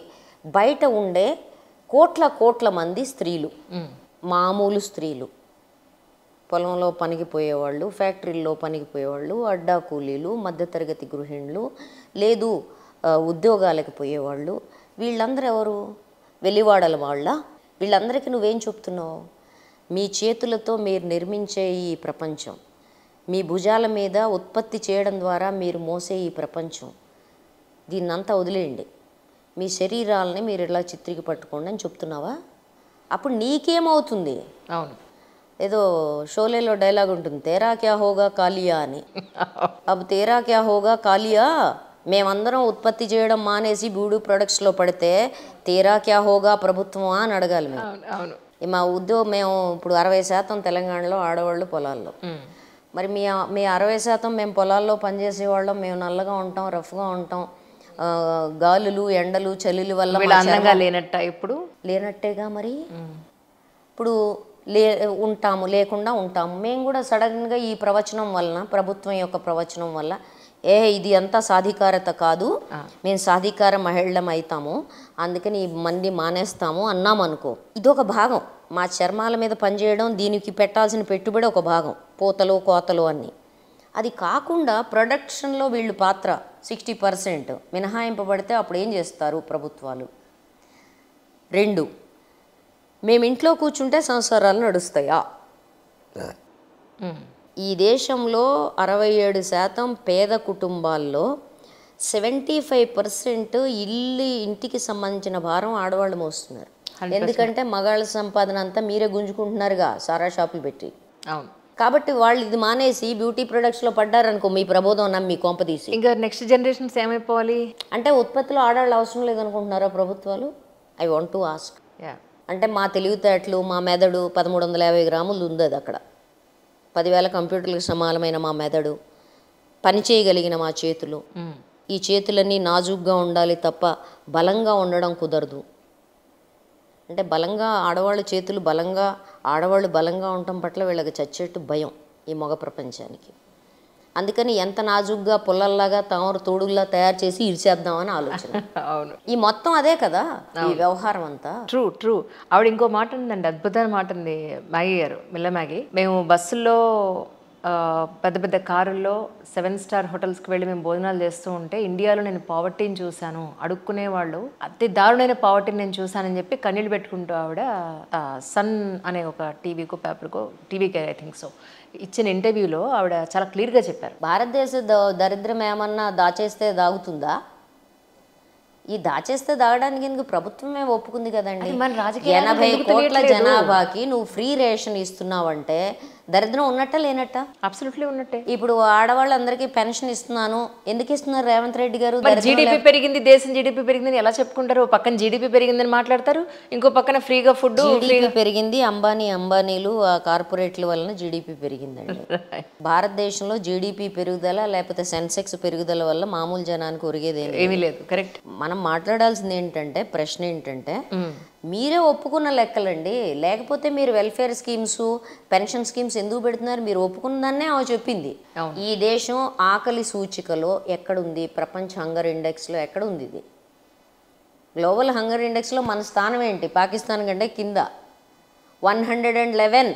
బయట ఉండే కోట్ల మంది స్త్రీలు, మామూలు స్త్రీలు, పొలంలో పనికి పోయేవాళ్ళు, ఫ్యాక్టరీల్లో పనికి పోయేవాళ్ళు, అడ్డా కూలీలు, మధ్యతరగతి గృహిణులు, లేదు ఉద్యోగాలకు పోయేవాళ్ళు, వీళ్ళందరూ ఎవరు? వెలివాడల వాళ్ళ. వీళ్ళందరికీ నువ్వేం చెప్తున్నావు? మీ చేతులతో మీరు నిర్మించే ఈ ప్రపంచం, మీ భుజాల మీద ఉత్పత్తి చేయడం ద్వారా మీరు మోసే ఈ ప్రపంచం, దీన్నంతా వదిలేయండి, మీ శరీరాలని మీరు ఇలా చిత్రికి పట్టుకోండి అని చెప్తున్నావా? అప్పుడు నీకేమవుతుంది? అవును, ఏదో షోలేలో డైలాగ్ ఉంటుంది, తేరా క్యా హోగా కాలియా అని. అబ్ తేరా క్యా హోగా కాలియా, మేమందరం ఉత్పత్తి చేయడం మానేసి బ్యూటీ ప్రొడక్ట్స్లో పడితే తేరా క్యా హోగా ప్రభుత్వమా అని అడగాలి మేము. అవును. మా ఉద్యోగం, మేము ఇప్పుడు 60% తెలంగాణలో ఆడవాళ్ళు పొలాల్లో, మరి మీ 60% మేము పొలాల్లో పనిచేసేవాళ్ళం, మేము నల్లగా ఉంటాం, రఫ్గా ఉంటాం, గాలులు, ఎండలు, చలిల వల్ల అందంగా లేనట్ట? ఇప్పుడు లేనట్టేగా. మరి ఇప్పుడు ఉంటాము, లేకుండా ఉంటాము. మేము కూడా సడన్గా ఈ ప్రవచనం వలన, ప్రభుత్వం యొక్క ప్రవచనం వల్ల, ఇది అంతా సాధికారత కాదు, మేము సాధికార మహిళలం అవుతాము, అందుకని ఈ మంది మానేస్తాము అన్నామనుకో, ఇదొక భాగం. మా చర్మాల మీద పనిచేయడం, దీనికి పెట్టాల్సిన పెట్టుబడి ఒక భాగం, పూతలు కోతలు అన్నీ. అది కాకుండా ప్రొడక్షన్లో వీళ్ళు పాత్ర 60% మినహాయింపబడితే అప్పుడు ఏం చేస్తారు ప్రభుత్వాలు? 2, మేము ఇంట్లో కూర్చుంటే సంసారాలు నడుస్తాయా? ఈ దేశంలో 67% పేద కుటుంబాల్లో 75% ఇంటికి సంబంధించిన భారం ఆడవాళ్ళు మోస్తున్నారు. ఎందుకంటే మగాళ్ళ సంపాదన అంతా మీరే గుంజుకుంటున్నారుగా సారా షాపులు పెట్టి. అవును. కాబట్టి వాళ్ళు ఇది మానేసి బ్యూటీ ప్రొడక్ట్స్లో పడ్డారనుకో, మీ ప్రబోధం నమ్మి కొంపదీసి ఇంకా నెక్స్ట్ జనరేషన్స్ ఏమైపోవాలి? అంటే ఉత్పత్తిలో ఆడవాళ్ళు అవసరం లేదనుకుంటున్నారా ప్రభుత్వాలు? I want to ask. అంటే మా తెలివితేటలు, మా మెదడు 1350 గ్రాములు ఉంది అది అక్కడ, 10,000 కంప్యూటర్లకు సమానమైన మా మెదడు, పని చేయగలిగిన మా చేతులు, ఈ చేతులన్నీ నాజుగ్గా ఉండాలి తప్ప బలంగా ఉండడం కుదరదు. అంటే బలంగా ఆడవాళ్ళు చేతులు బలంగా, ఆడవాళ్ళు బలంగా ఉండటం పట్ల వీళ్ళకి చచ్చేట్టు భయం ఈ మగ ప్రపంచానికి. అందుకని ఎంత నాజుగ్గా పుల్లల్లాగా తామర తోడుల్లా తయారు చేసి ఇరిచేద్దామని ఆలోచన. అవును, ఈ మొత్తం అదే కదా ఈ వ్యవహారం అంతా. ట్రూ. ఆవిడ ఇంకో మాట ఉందండి, అద్భుతమైన మాట ఉంది మ్యాగీ గారు, మిల్ల మ్యాగీ. మేము బస్సుల్లో పెద్ద పెద్ద కారుల్లో 7 స్టార్ హోటల్స్కి వెళ్ళి మేము భోజనాలు చేస్తూ ఉంటే ఇండియాలో నేను పావర్టీని చూశాను, అడుక్కునే వాళ్ళు అతి దారుణమైన పావర్టీని నేను చూశానని చెప్పి కన్నీళ్ళు పెట్టుకుంటూ ఆవిడ సన్ అనే ఒక టీవీకో పేపర్కో, టీవీకి ఐ థింక్ సో, ఇచ్చిన ఇంటర్వ్యూలో ఆవిడ చాలా క్లియర్గా చెప్పారు. భారతదేశ దరిద్రం ఏమన్నా దాచేస్తే దాగుతుందా? ఈ దాచేస్తే దాగడానికి ఎందుకు ప్రభుత్వమే ఒప్పుకుంది కదండి. 80 కోట్ల జనాభాకి నువ్వు ఫ్రీ రేషన్ ఇస్తున్నావంటే దరిద్రం ఉన్నట్ట లేనట్ట? అబ్సల్యూట్లీ ఉన్నట్టే. ఇప్పుడు ఆడవాళ్ళందరికీ పెన్షన్ ఇస్తున్నాను, ఎందుకు ఇస్తున్నారు రేవంత్ రెడ్డి గారు? జీడిపి పెరిగింది, దేశం జీడిపి పెరిగిందని ఎలా చెప్పుకుంటారు? పక్కన జీడిపి పెరిగిందని మాట్లాడతారు, ఇంకో పక్కన ఫ్రీగా ఫుడ్. జీడిపి పెరిగింది, అంబానీలు ఆ కార్పొరేట్ల వలన జీడిపి పెరిగిందండి. భారతదేశంలో జీడిపి పెరుగుదల లేకపోతే సెన్సెక్స్ పెరుగుదల వల్ల మామూలు జనానికి ఒరిగేది ఏమీ లేదు. కరెక్ట్. మనం మాట్లాడాల్సింది ఏంటంటే, ప్రశ్న ఏంటంటే, మీరే ఒప్పుకున్న లెక్కలండి. లేకపోతే మీరు వెల్ఫేర్ స్కీమ్స్, పెన్షన్ స్కీమ్స్ ఎందుకు పెడుతున్నారు? మీరు ఒప్పుకున్నదాన్నే ఆమె చెప్పింది. ఈ దేశం ఆకలి సూచికలో ఎక్కడుంది? ప్రపంచ హంగర్ ఇండెక్స్లో ఎక్కడ ఉంది? ఇది గ్లోబల్ హంగర్ ఇండెక్స్లో మన స్థానం ఏంటి? పాకిస్తాన్ కంటే కింద 111.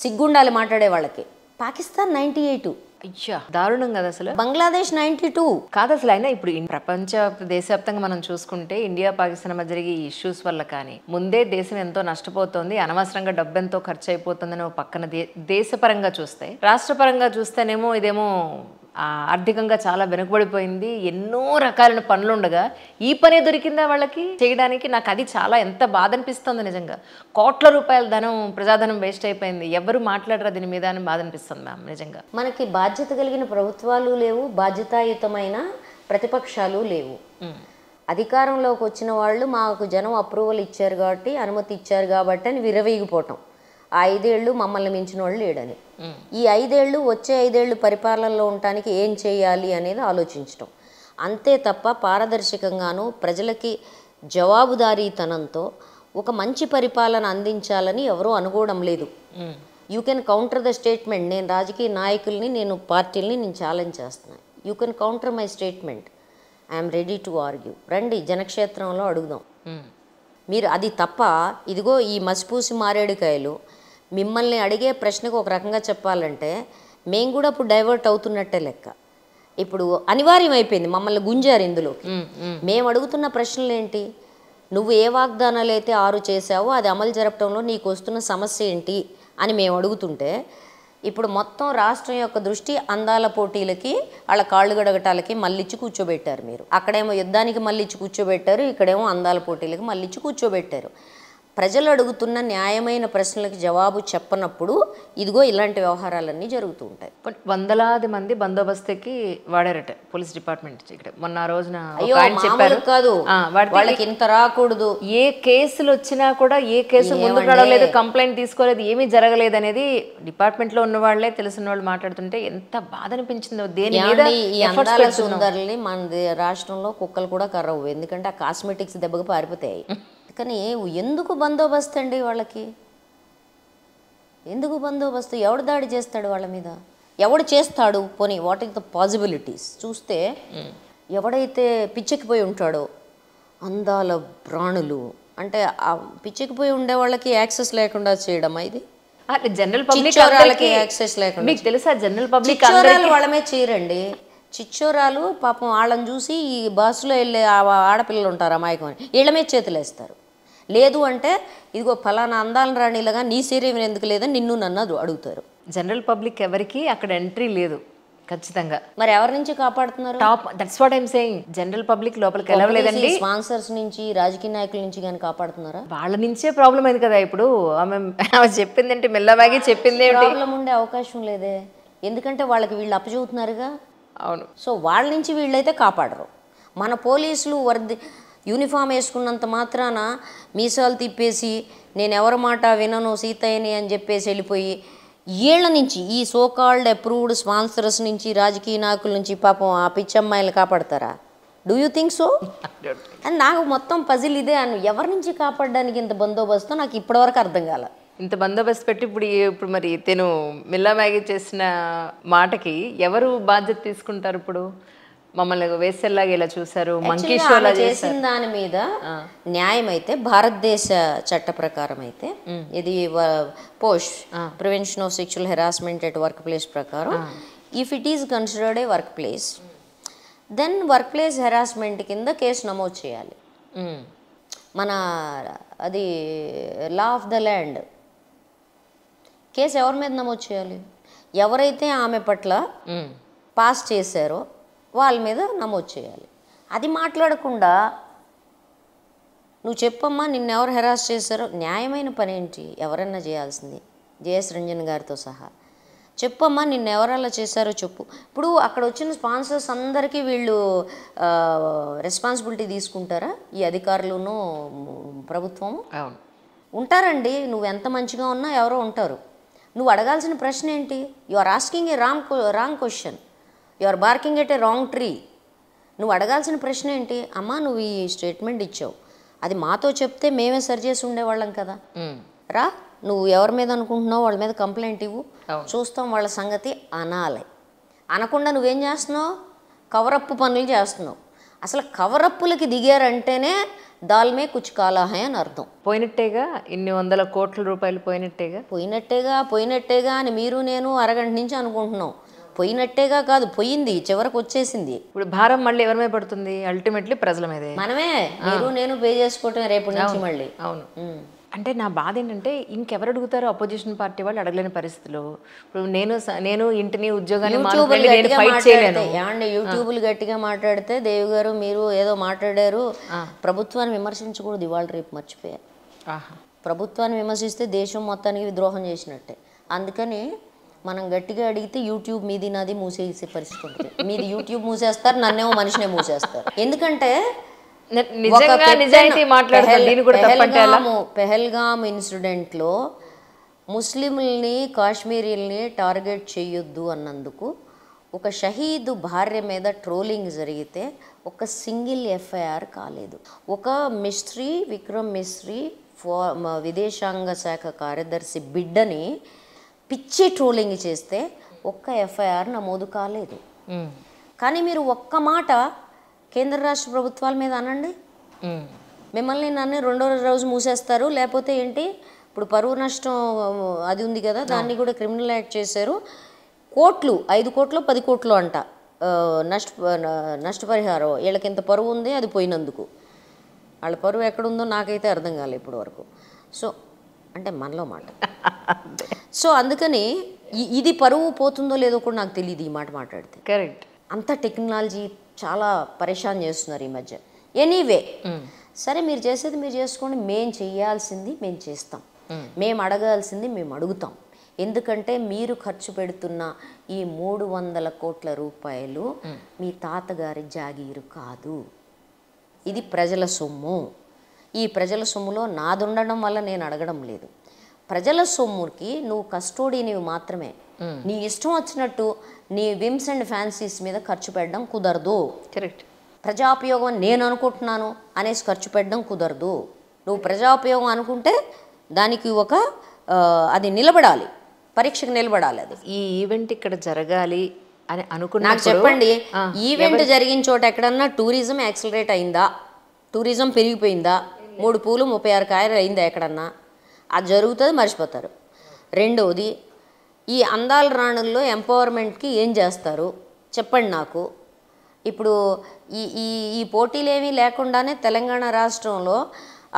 సిగ్గుండాలి మాట్లాడే వాళ్ళకి. పాకిస్తాన్ 98. అయ్యా, దారుణం కదా అసలు. బంగ్లాదేశ్ 92 కాదు అసలు. అయినా ఇప్పుడు ప్రపంచ దేశవ్యాప్తంగా మనం చూసుకుంటే ఇండియా పాకిస్తాన్ మధ్య జరిగే ఈ ఇష్యూస్ వల్ల కానీ ముందే దేశం ఎంతో నష్టపోతుంది, అనవసరంగా డబ్బు ఎంతో ఖర్చు అయిపోతుందని పక్కన దేశపరంగా చూస్తే, రాష్ట్రపరంగా చూస్తేనేమో ఇదేమో ఆర్థికంగా చాలా వెనుకబడిపోయింది, ఎన్నో రకాలైన పనులు ఉండగా ఈ పనే దొరికిందా వాళ్ళకి చేయడానికి? నాకు అది చాలా ఎంత బాధ అనిపిస్తుంది నిజంగా. కోట్ల రూపాయల ధనం, ప్రజాధనం వేస్ట్ అయిపోయింది, ఎవరు మాట్లాడరా దీని మీద అని బాధ అనిపిస్తుంది మ్యామ్ నిజంగా. మనకి బాధ్యత కలిగిన ప్రభుత్వాలు లేవు, బాధ్యతాయుతమైన ప్రతిపక్షాలు లేవు. అధికారంలోకి వచ్చిన వాళ్ళు మాకు జనం అప్రూవల్ ఇచ్చారు కాబట్టి, అనుమతి ఇచ్చారు కాబట్టి అని విరవీగిపోవటం. ఆ 5 ఏళ్ళు మమ్మల్ని మించిన వాళ్ళు లేడని. ఈ 5 ఏళ్ళు వచ్చే 5 ఏళ్ళు పరిపాలనలో ఉండటానికి ఏం చేయాలి అనేది ఆలోచించటం అంతే తప్ప, పారదర్శకంగాను ప్రజలకి జవాబుదారీతనంతో ఒక మంచి పరిపాలన అందించాలని ఎవరూ అనుకోవడం లేదు. You can counter the statement. నేను రాజకీయ నాయకుల్ని, నేను పార్టీలని నేను ఛాలెంజ్ చేస్తున్నాను. You can counter my statement. I'm ready to argue. రండి జనక్షేత్రంలో అడుగుదాం. మీరు అది తప్ప ఇదిగో ఈ మసిపూసి మారేడుకాయలు మిమ్మల్ని అడిగే ప్రశ్నకు ఒక రకంగా చెప్పాలంటే మేము కూడా ఇప్పుడు డైవర్ట్ అవుతున్నట్టే లెక్క. ఇప్పుడు అనివార్యం అయిపోయింది, మమ్మల్ని గుంజారు ఇందులోకి. మేము అడుగుతున్న ప్రశ్నలు ఏంటి? నువ్వు ఏ వాగ్దానాలు అయితే 6 చేసావో అది అమలు జరపడంలో నీకు వస్తున్న సమస్య ఏంటి అని మేము అడుగుతుంటే, ఇప్పుడు మొత్తం రాష్ట్రం యొక్క దృష్టి అందాల పోటీలకి, వాళ్ళ కాళ్ళు గడగటాలకి మళ్ళిచ్చి కూర్చోబెట్టారు. మీరు అక్కడేమో యుద్ధానికి మళ్ళిచ్చి కూర్చోబెట్టారు, ఇక్కడేమో అందాల పోటీలకి మళ్ళిచ్చి కూర్చోబెట్టారు. ప్రజలు అడుగుతున్న న్యాయమైన ప్రశ్నలకు జవాబు చెప్పనప్పుడు ఇదిగో ఇలాంటి వ్యవహారాలన్నీ జరుగుతూ ఉంటాయి. వందలాది మంది బందోబస్తుకి వాడారట పోలీస్ డిపార్ట్మెంట్ ఇక్కడ మొన్న రోజున. అయ్యో మామూలు కాదు, వాళ్ళకి ఇంత రాకూడదు. ఏ కేసులు వచ్చినా కూడా ఏ కేసు ముందుకు రావలేదు, కంప్లైంట్ తీసుకోలేదు, ఏమీ జరగలేదు అనేది డిపార్ట్మెంట్ లో ఉన్న వాళ్ళే తెలిసిన వాళ్ళు మాట్లాడుతుంటే ఎంత బాధ అనిపించిందో. దేని మీద ఈ అందాల సుందరుల్ని మన రాష్ట్రంలో కుక్కలు కూడా కర్రవు, ఎందుకంటే ఆ కాస్మెటిక్స్ దెబ్బకు పారిపోతాయి. కానీ ఎందుకు బందోబస్తు అండి వాళ్ళకి? ఎందుకు బందోబస్తు? ఎవడు దాడి చేస్తాడు వాళ్ళ మీద? ఎవడు చేస్తాడు? పోనీ వాట్ ఈస్ ద పాసిబిలిటీస్ చూస్తే, ఎవడైతే పిచ్చెక్కిపోయి ఉంటాడో అందాల ప్రాణులు అంటే ఆ పిచ్చెక్కిపోయి ఉండే వాళ్ళకి యాక్సెస్ లేకుండా చేయడం ఇది జనరల్ పబ్లిక్ యాక్సెస్ లేకుండా. మీకు తెలుసా జనరల్ పబ్లిక్ వాళ్ళమే చేయరండి. చిచ్చోరాలు పాపం వాళ్ళని చూసి ఈ బస్సులో వెళ్ళే ఆడపిల్లలు ఉంటారు అమాయకం అని వీళ్ళ మీద చేతులు వేస్తారు. లేదు అంటే ఇదిగో ఫలానా అందాలను రాణిలాగా నీ శరీరం ఎందుకు లేదని నిన్ను నన్ను అడుగుతారు. జనరల్ పబ్లిక్ ఎవరికి అక్కడ ఎంట్రీ లేదు ఖచ్చితంగా. మరి ఎవరి నుంచి కాపాడుతున్నారు? Top, that's what I'm saying. General public లోపలికి వెళ్ళలేదండి. స్పాన్సర్స్ నుంచి, రాజకీయ నాయకుల నుంచి కానీ కాపాడుతున్నారా? వాళ్ళ నుంచే ప్రాబ్లం అయింది కదా. ఇప్పుడు ఆమె చెప్పింది ఏంటి, మెల్లవాగి చెప్పింది ప్రాబ్లం ఉండే అవకాశం లేదే, ఎందుకంటే వాళ్ళకి వీళ్ళు అప్పచెబుతున్నారుగా. అవును. సో వాళ్ళ నుంచి వీళ్ళైతే కాపాడరు. మన పోలీసులు యూనిఫామ్ వేసుకున్నంత మాత్రాన మీసాలు తిప్పేసి నేను ఎవరి మాట వినను సీతయ్యని అని చెప్పేసి వెళ్ళిపోయి ఏళ్ల నుంచి ఈ సోకాల్డ్ అప్రూవ్డ్ స్పాన్సర్స్ నుంచి, రాజకీయ నాయకుల నుంచి పాపం ఆ పిచ్చమ్మాయిలు కాపాడతారా? Do you think so? అని నాకు మొత్తం పజిల్ ఇదే అను. ఎవరి నుంచి కాపాడడానికి ఇంత బందోబస్తు నాకు ఇప్పటివరకు అర్థం కాల. ఇంత బందోబస్తు పెట్టి ఇప్పుడు మరి తను మిల్లా మ్యాగీ చేసిన మాటకి ఎవరు బాధ్యత తీసుకుంటారు? ఇప్పుడు మమ్మల్ని వేసేలాగా ఇలా చూసారు, మంకీ షోలా చేసిన దాని మీద న్యాయం అయితే భారతదేశ చట్ట ప్రకారం అయితే ఇది POSH prevention of sexual harassment at workplace ప్రకారం if it is considered a workplace then workplace harassment కింద కేసు నమోదు చేయాలి. మన అది law of the land. Case ఎవరి మీద నమోదు చేయాలి? ఎవరైతే ఆమె పట్ల పాస్ చేశారో వాళ్ళ మీద నమోదు చేయాలి. అది మాట్లాడకుండా నువ్వు చెప్పమ్మా నిన్నెవరు హెరాస్ చేశారో, న్యాయమైన పని ఏంటి? ఎవరన్నా చేయాల్సింది, జేఎస్ రంజన్ గారితో సహా చెప్పమ్మా నిన్నెవరు అలా చేశారో చెప్పు. ఇప్పుడు అక్కడ వచ్చిన స్పాన్సర్స్ అందరికీ వీళ్ళు రెస్పాన్సిబిలిటీ తీసుకుంటారా? ఈ అధికారులను ప్రభుత్వం ఉంటారండి. నువ్వు ఎంత మంచిగా ఉన్నా ఎవరో ఉంటారు. నువ్వు అడగాల్సిన ప్రశ్న ఏంటి? You are asking a wrong question, you are barking at a wrong tree. నువ్వు అడగాల్సిన ప్రశ్న ఏంటి? అమ్మా నువ్వు ఈ స్టేట్మెంట్ ఇచ్చావు, అది మాతో చెప్తే మేమే సరి చేసి ఉండేవాళ్ళం కదా. రా, నువ్వు ఎవరి మీద అనుకుంటున్నావు వాళ్ళ మీద కంప్లైంట్ ఇవ్వు, చూస్తాం వాళ్ళ సంగతి అనాలి. అనకుండా నువ్వేం చేస్తున్నావు? కవరప్పు పనులు చేస్తున్నావు. అసలు కవరప్పులకి దిగారంటేనే దాల్మే కుచ్ కాలా హై అని అర్థం. పోయినట్టేగా, ఇన్ని వందల కోట్ల రూపాయలు పోయినట్టేగా అని మీరు నేను అరగంట నుంచి అనుకుంటున్నాం. పోయినట్టేగా కాదు, పోయింది, చివరకు వచ్చేసింది. ఇప్పుడు భారం మళ్ళీ ఎవరి మీద పడుతుంది? అల్టిమేట్లీ ప్రజల మీదే. మనమే, మీరు నేను పే చేసుకోవటం రేపు నుంచి మళ్ళీ. అవును. అంటే నా బాధ ఏంటంటే ఇంకెవరు అడుగుతారో అపోజిషన్ పార్టీ వాళ్ళు అడగలేని పరిస్థితులు. ఇప్పుడు నేను ఇంటిని ఉద్యోగాన్ని యూట్యూబ్లు గట్టిగా మాట్లాడితే దేవి గారు మీరు ఏదో మాట్లాడారు, ప్రభుత్వాన్ని విమర్శించకూడదు ఇవాళ రేపు మర్చిపోయారు. ప్రభుత్వాన్ని విమర్శిస్తే దేశం మొత్తానికి ద్రోహం చేసినట్టే. అందుకని మనం గట్టిగా అడిగితే యూట్యూబ్ మీది నాది మూసేసే పరిస్థితి ఉంటుంది. మీది యూట్యూబ్ మూసేస్తారు, నన్నేమో మనిషినే మూసేస్తారు. ఎందుకంటే పెహల్గామ్ ఇన్సిడెంట్లో ముస్లింల్ని కాశ్మీరీల్ని టార్గెట్ చేయొద్దు అన్నందుకు ఒక షహీదు భార్య మీద ట్రోలింగ్ జరిగితే ఒక సింగిల్ ఎఫ్ఐఆర్ కాలేదు. ఒక మిస్ట్రీ, విక్రమ్ మిస్ట్రీ విదేశాంగ శాఖ కార్యదర్శి బిడ్డని పిచ్చి ట్రోలింగ్ చేస్తే ఒక్క ఎఫ్ఐఆర్ నమోదు కాలేదు. కానీ మీరు ఒక్క మాట కేంద్ర రాష్ట్ర ప్రభుత్వాల మీద అనండి, మిమ్మల్ని నన్ను రెండో రోజు మూసేస్తారు. లేకపోతే ఏంటి, ఇప్పుడు పరువు నష్టం అది ఉంది కదా, దాన్ని కూడా క్రిమినల్ యాక్ట్ చేశారు. కోట్లు, 5 కోట్లు 10 కోట్లు అంట నష్టపరిహారం. వీళ్ళకి ఇంత పరువు ఉంది, అది పోయినందుకు. వాళ్ళ పరువు ఎక్కడుందో నాకైతే అర్థం కాలేదు ఇప్పటి వరకు. సో అంటే మనలో మాట. సో అందుకని ఇది పరువు పోతుందో లేదో కూడా నాకు తెలియదు ఈ మాట మాట్లాడితే. కరెక్ట్. అంత టెక్నాలజీ చాలా పరేషాన్ చేస్తున్నారు ఈ మధ్య. ఎనీవే సరే, మీరు చేసేది మీరు చేసుకోండి. మేము చేయాల్సింది మేము చేస్తాం, మేము అడగాల్సింది మేము అడుగుతాం. ఎందుకంటే మీరు ఖర్చు పెడుతున్న ఈ 300 కోట్ల రూపాయలు మీ తాతగారి జాగీరు కాదు, ఇది ప్రజల సొమ్ము. ఈ ప్రజల సొమ్ములో నాదుండడం వల్ల నేను అడగడం లేదు. ప్రజల సొమ్ముకి నువ్వు కస్టోడీనివి మాత్రమే. నీ ఇష్టం వచ్చినట్టు నీ విమ్స్ అండ్ ఫ్యాన్సీస్ మీద ఖర్చు పెట్టడం కుదరదు. కరెక్ట్. ప్రజాపయోగం నేను అనుకుంటున్నాను అనేసి ఖర్చు పెట్టడం కుదరదు. నువ్వు ప్రజాపయోగం అనుకుంటే దానికి ఒక అది నిలబడాలి, పరీక్షకు నిలబడాలి. అది ఈ ఈవెంట్ ఇక్కడ జరగాలి అని అనుకున్నా. నాకు చెప్పండి, ఈవెంట్ జరిగిన చోట ఎక్కడన్నా టూరిజం యాక్సిలరేట్ అయిందా? టూరిజం పెరిగిపోయిందా? 3 పూలు 36 కాయలు అయిందా ఎక్కడన్నా? అది జరుగుతుంది, మర్చిపోతారు. రెండవది, ఈ అందాల రాణుల్లో ఎంపవర్మెంట్కి ఏం చేస్తారు చెప్పండి నాకు. ఇప్పుడు ఈ పోటీలు ఏమీ లేకుండానే తెలంగాణ రాష్ట్రంలో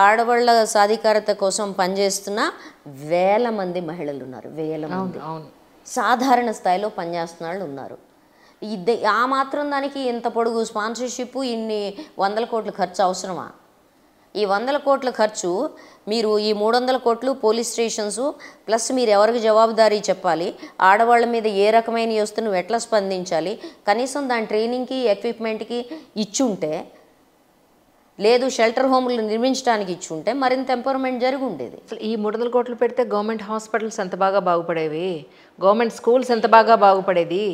ఆడవాళ్ళ సాధికారత కోసం పనిచేస్తున్న వేల మంది మహిళలు ఉన్నారు. వేల మంది సాధారణ స్థాయిలో పనిచేస్తున్న వాళ్ళు ఉన్నారు. ఆ మాత్రం దానికి ఇంత పొడుగు స్పాన్సర్షిప్, ఇన్ని 100 కోట్ల ఖర్చు అవసరమా? ఈ 100 కోట్ల ఖర్చు మీరు ఈ 300 కోట్లు పోలీస్ స్టేషన్స్ ప్లస్ మీరు ఎవరికి జవాబుదారీ చెప్పాలి, ఆడవాళ్ళ మీద ఏ రకమైన వస్తే నువ్వు ఎట్లా స్పందించాలి, కనీసం దాని ట్రైనింగ్కి ఎక్విప్మెంట్కి ఇచ్చుంటే, లేదు షెల్టర్ హోమ్లు నిర్మించడానికి ఇచ్చుంటే మరింత ఎంపవర్మెంట్ జరిగి ఉండేది. అసలు ఈ 300 కోట్లు పెడితే గవర్నమెంట్ హాస్పిటల్స్ ఎంత బాగా బాగుపడేవి, గవర్నమెంట్ స్కూల్స్ ఎంత బాగా బాగుపడేది.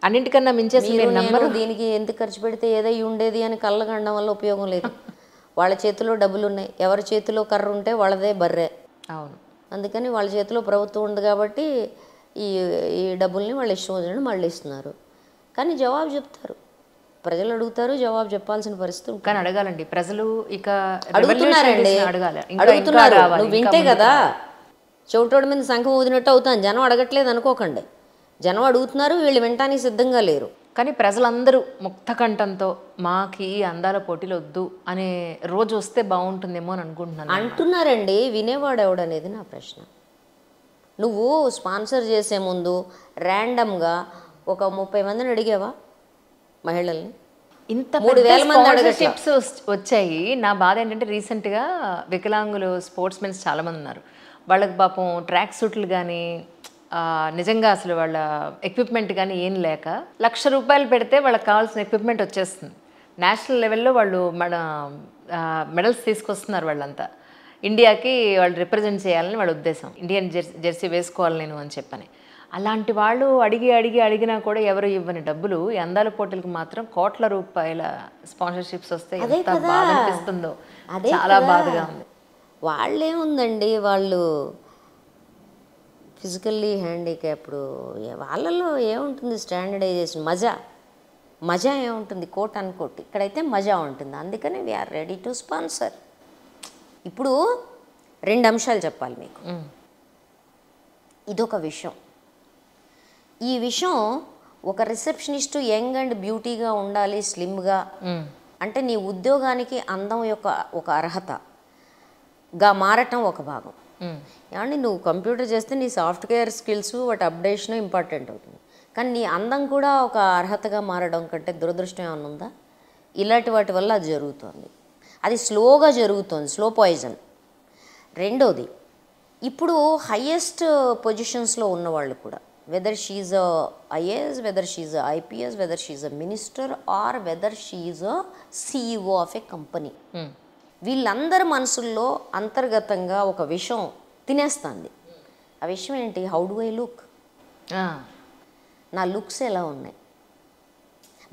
అన్నింటికన్నా మించేసి మీరు నేను దీనికి ఎంత ఖర్చు పెడితే ఏదై ఉండేది అని కళ్ళగండం వల్ల ఉపయోగం లేదు. వాళ్ళ చేతిలో డబ్బులు ఉన్నాయి, ఎవరి చేతిలో కర్ర ఉంటే వాళ్ళదే బర్రే. అవును. అందుకని వాళ్ళ చేతిలో ప్రభుత్వం ఉంది కాబట్టి ఈ ఈ డబ్బుల్ని వాళ్ళు ఇష్టం వచ్చినట్టు మళ్ళీ ఇస్తున్నారు. కానీ జవాబు చెప్తారు, ప్రజలు అడుగుతారు, జవాబు చెప్పాల్సిన పరిస్థితి. కానీ అడగాలండి ప్రజలు, ఇక అడుగుతున్నారండి, అడుగుతున్నారు. నువ్వు వింటే కదా చెవిటోడి మీద శంఖం ఊదినట్టు అవుతాను. జనం అడగట్లేదు అనుకోకండి, జనం అడుగుతున్నారు, వీళ్ళు వినటానికి సిద్ధంగా లేరు. కానీ ప్రజలందరూ ముక్త కంఠంతో మాకు ఈ అందాల పోటీలు వద్దు అనే రోజు వస్తే బాగుంటుందేమో అని అనుకుంటున్నాను. అంటున్నారండి, వినేవాడు ఎవడనేది నా ప్రశ్న. నువ్వు స్పాన్సర్ చేసే ముందు ర్యాండమ్గా ఒక 30 మందిని అడిగావా మహిళల్ని? ఇంత 3000 మంది టిప్స్ వచ్చాయి. నా బాధ ఏంటంటే రీసెంట్గా వికలాంగులు స్పోర్ట్స్ మెన్స్ చాలామంది ఉన్నారు. వాళ్ళకి పాపం ట్రాక్ సూట్లు కానీ నిజంగా అసలు వాళ్ళ ఎక్విప్మెంట్ కానీ ఏం లేక ₹1,00,000 పెడితే వాళ్ళకి కావాల్సిన ఎక్విప్మెంట్ వచ్చేస్తుంది. నేషనల్ లెవెల్లో వాళ్ళు మెడల్స్ తీసుకొస్తున్నారు. వాళ్ళంతా ఇండియాకి వాళ్ళు రిప్రజెంట్ చేయాలని వాళ్ళ ఉద్దేశం. ఇండియన్ జెర్సీ వేసుకోవాలి నేను అని చెప్పని. అలాంటి వాళ్ళు అడిగినా కూడా ఎవరు ఇవ్వని డబ్బులు ఈ అందాల పోటీలకు మాత్రం కోట్ల రూపాయల స్పాన్సర్షిప్స్ వస్తే ఎంత బాధ అనిపిస్తుందో. చాలా బాధగా ఉంది. వాళ్ళేముందండి, వాళ్ళు ఫిజికల్లీ హ్యాండిక్యాప్డ్, వాళ్ళలో ఏముంటుంది స్టాండర్డైజేషన్, మజా ఏముంటుంది, కోట్ అనుకోట్. ఇక్కడైతే మజా ఉంటుంది. అందుకని వీఆర్ రెడీ టు స్పాన్సర్. ఇప్పుడు 2 అంశాలు చెప్పాలి మీకు. ఇదొక విషయం. ఈ విషయం ఒక రిసెప్షనిస్టు యంగ్ అండ్ బ్యూటీగా ఉండాలి, స్లిమ్గా, అంటే నీ ఉద్యోగానికి అందం యొక్క ఒక అర్హతగా మారటం ఒక భాగం. ఏమండి, నువ్వు కంప్యూటర్ చేస్తే నీ సాఫ్ట్వేర్ స్కిల్స్ వాటి అప్డేషన్ ఇంపార్టెంట్ అవుతుంది. కానీ నీ అందం కూడా ఒక అర్హతగా మారడం కంటే దురదృష్టం ఏమన్నా ఉందా? ఇలాంటి వాటి వల్ల అది జరుగుతుంది. అది స్లోగా జరుగుతుంది, స్లో పాయిజన్. రెండోది, ఇప్పుడు హయ్యెస్ట్ పొజిషన్స్లో ఉన్నవాళ్ళు కూడా, whether she IAS, whether she IPS, whether she minister, or whether she CEO of a company, వీళ్ళందరి మనసుల్లో అంతర్గతంగా ఒక విషయం తినేస్తుంది. ఆ విషయం ఏంటి? హౌ డు ఐ లుక్, నా లుక్స్ ఎలా ఉన్నాయి.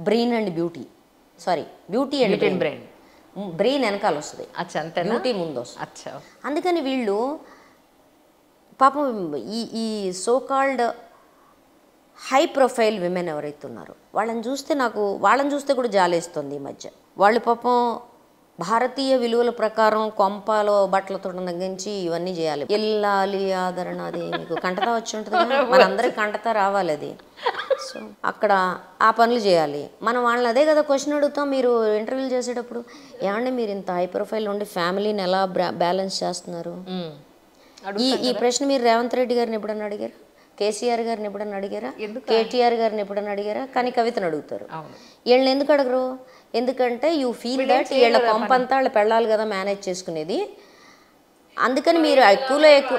Brain and beauty, sorry beauty and brain, brain వెనకాల వస్తుంది, బ్యూటీ ముందు వస్తుంది. అందుకని వీళ్ళు పాపం ఈ సోకాల్డ్ హై ప్రొఫైల్ విమెన్ ఎవరైతే ఉన్నారో వాళ్ళని చూస్తే కూడా జాలేస్తుంది. ఈ మధ్య వాళ్ళు పాపం భారతీయ విలువల ప్రకారం కొంపలో బట్టలతో తగ్గించి ఇవన్నీ చేయాలి. వెళ్ళాలి ఆదరణ, అది మీకు కంటతా వచ్చి ఉంటుంది కదా, మనందరికి కంటతా రావాలి అది. సో అక్కడ ఆ పనులు చేయాలి. మనం వాళ్ళని అదే కదా క్వశ్చన్ అడుగుతాం మీరు ఇంటర్వ్యూలు చేసేటప్పుడు. ఏమంటే మీరు ఇంత హై ప్రొఫైల్ ఉండి ఫ్యామిలీని ఎలా బ్యాలెన్స్ చేస్తున్నారు? ఈ ప్రశ్న మీరు రేవంత్ రెడ్డి గారిని ఎప్పుడన్నా అడిగారా? కేసీఆర్ గారిని ఎప్పుడన్నా అడిగారా? కేటీఆర్ గారిని ఎప్పుడన్నా అడిగారా? కానీ కవితను అడుగుతారు. వీళ్ళని ఎందుకు అడగరు? ఎందుకంటే యూ ఫీల్ దట్ వీళ్ళ పంపంతా వాళ్ళ పెళ్ళాలి కదా మేనేజ్ చేసుకునేది. అందుకని మీరు ఎక్కువలో ఎక్కువ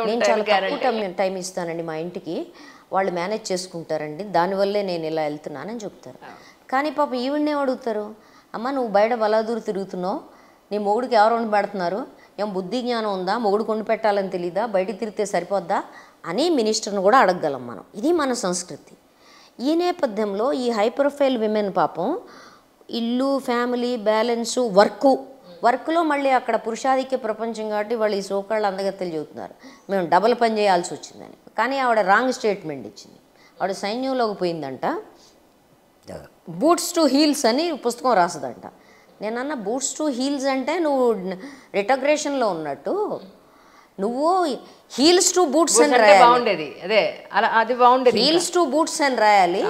నేను చాలా తక్కువ టైం ఇస్తానండి మా ఇంటికి, వాళ్ళు మేనేజ్ చేసుకుంటారండి, దానివల్లే నేను ఇలా వెళ్తున్నానని చెప్తారు. కానీ పాప ఈవిడనే అడుగుతారు, అమ్మ నువ్వు బయట బలాదూరు తిరుగుతున్నావు, నీ మొగుడికి ఎవరు వండి పెడుతున్నారు, ఏం బుద్ధి జ్ఞానం ఉందా, మొగుడు కొండి పెట్టాలని తెలీదా, బయటికి తిరిగితే సరిపోద్దా అని మినిస్టర్ని కూడా అడగగలం మనం. ఇది మన సంస్కృతి. ఈ నేపథ్యంలో ఈ హై ప్రొఫైల్ విమెన్ పాపం ఇల్లు, ఫ్యామిలీ, బ్యాలెన్సు, వర్క్లో మళ్ళీ అక్కడ పురుషాధిక్య ప్రపంచం కాబట్టి వాళ్ళు ఈ సోకాళ్ళు అందగత్తెలు చెబుతున్నారు మేము డబల్ పని చేయాల్సి వచ్చిందని. కానీ ఆవిడ రాంగ్ స్టేట్మెంట్ ఇచ్చింది. ఆవిడ సైన్యంలోకి పోయిందంట, బూట్స్ టు హీల్స్ అని పుస్తకం రాస్తుందంట. నేనన్నా బూట్స్ టు హీల్స్ అంటే నువ్వు రిటగ్రేషన్లో ఉన్నట్టు, నువ్వు హీల్స్ టు బూట్స్ అని రాయాలి. హీల్స్ టు బూట్స్ అని రాయాలి.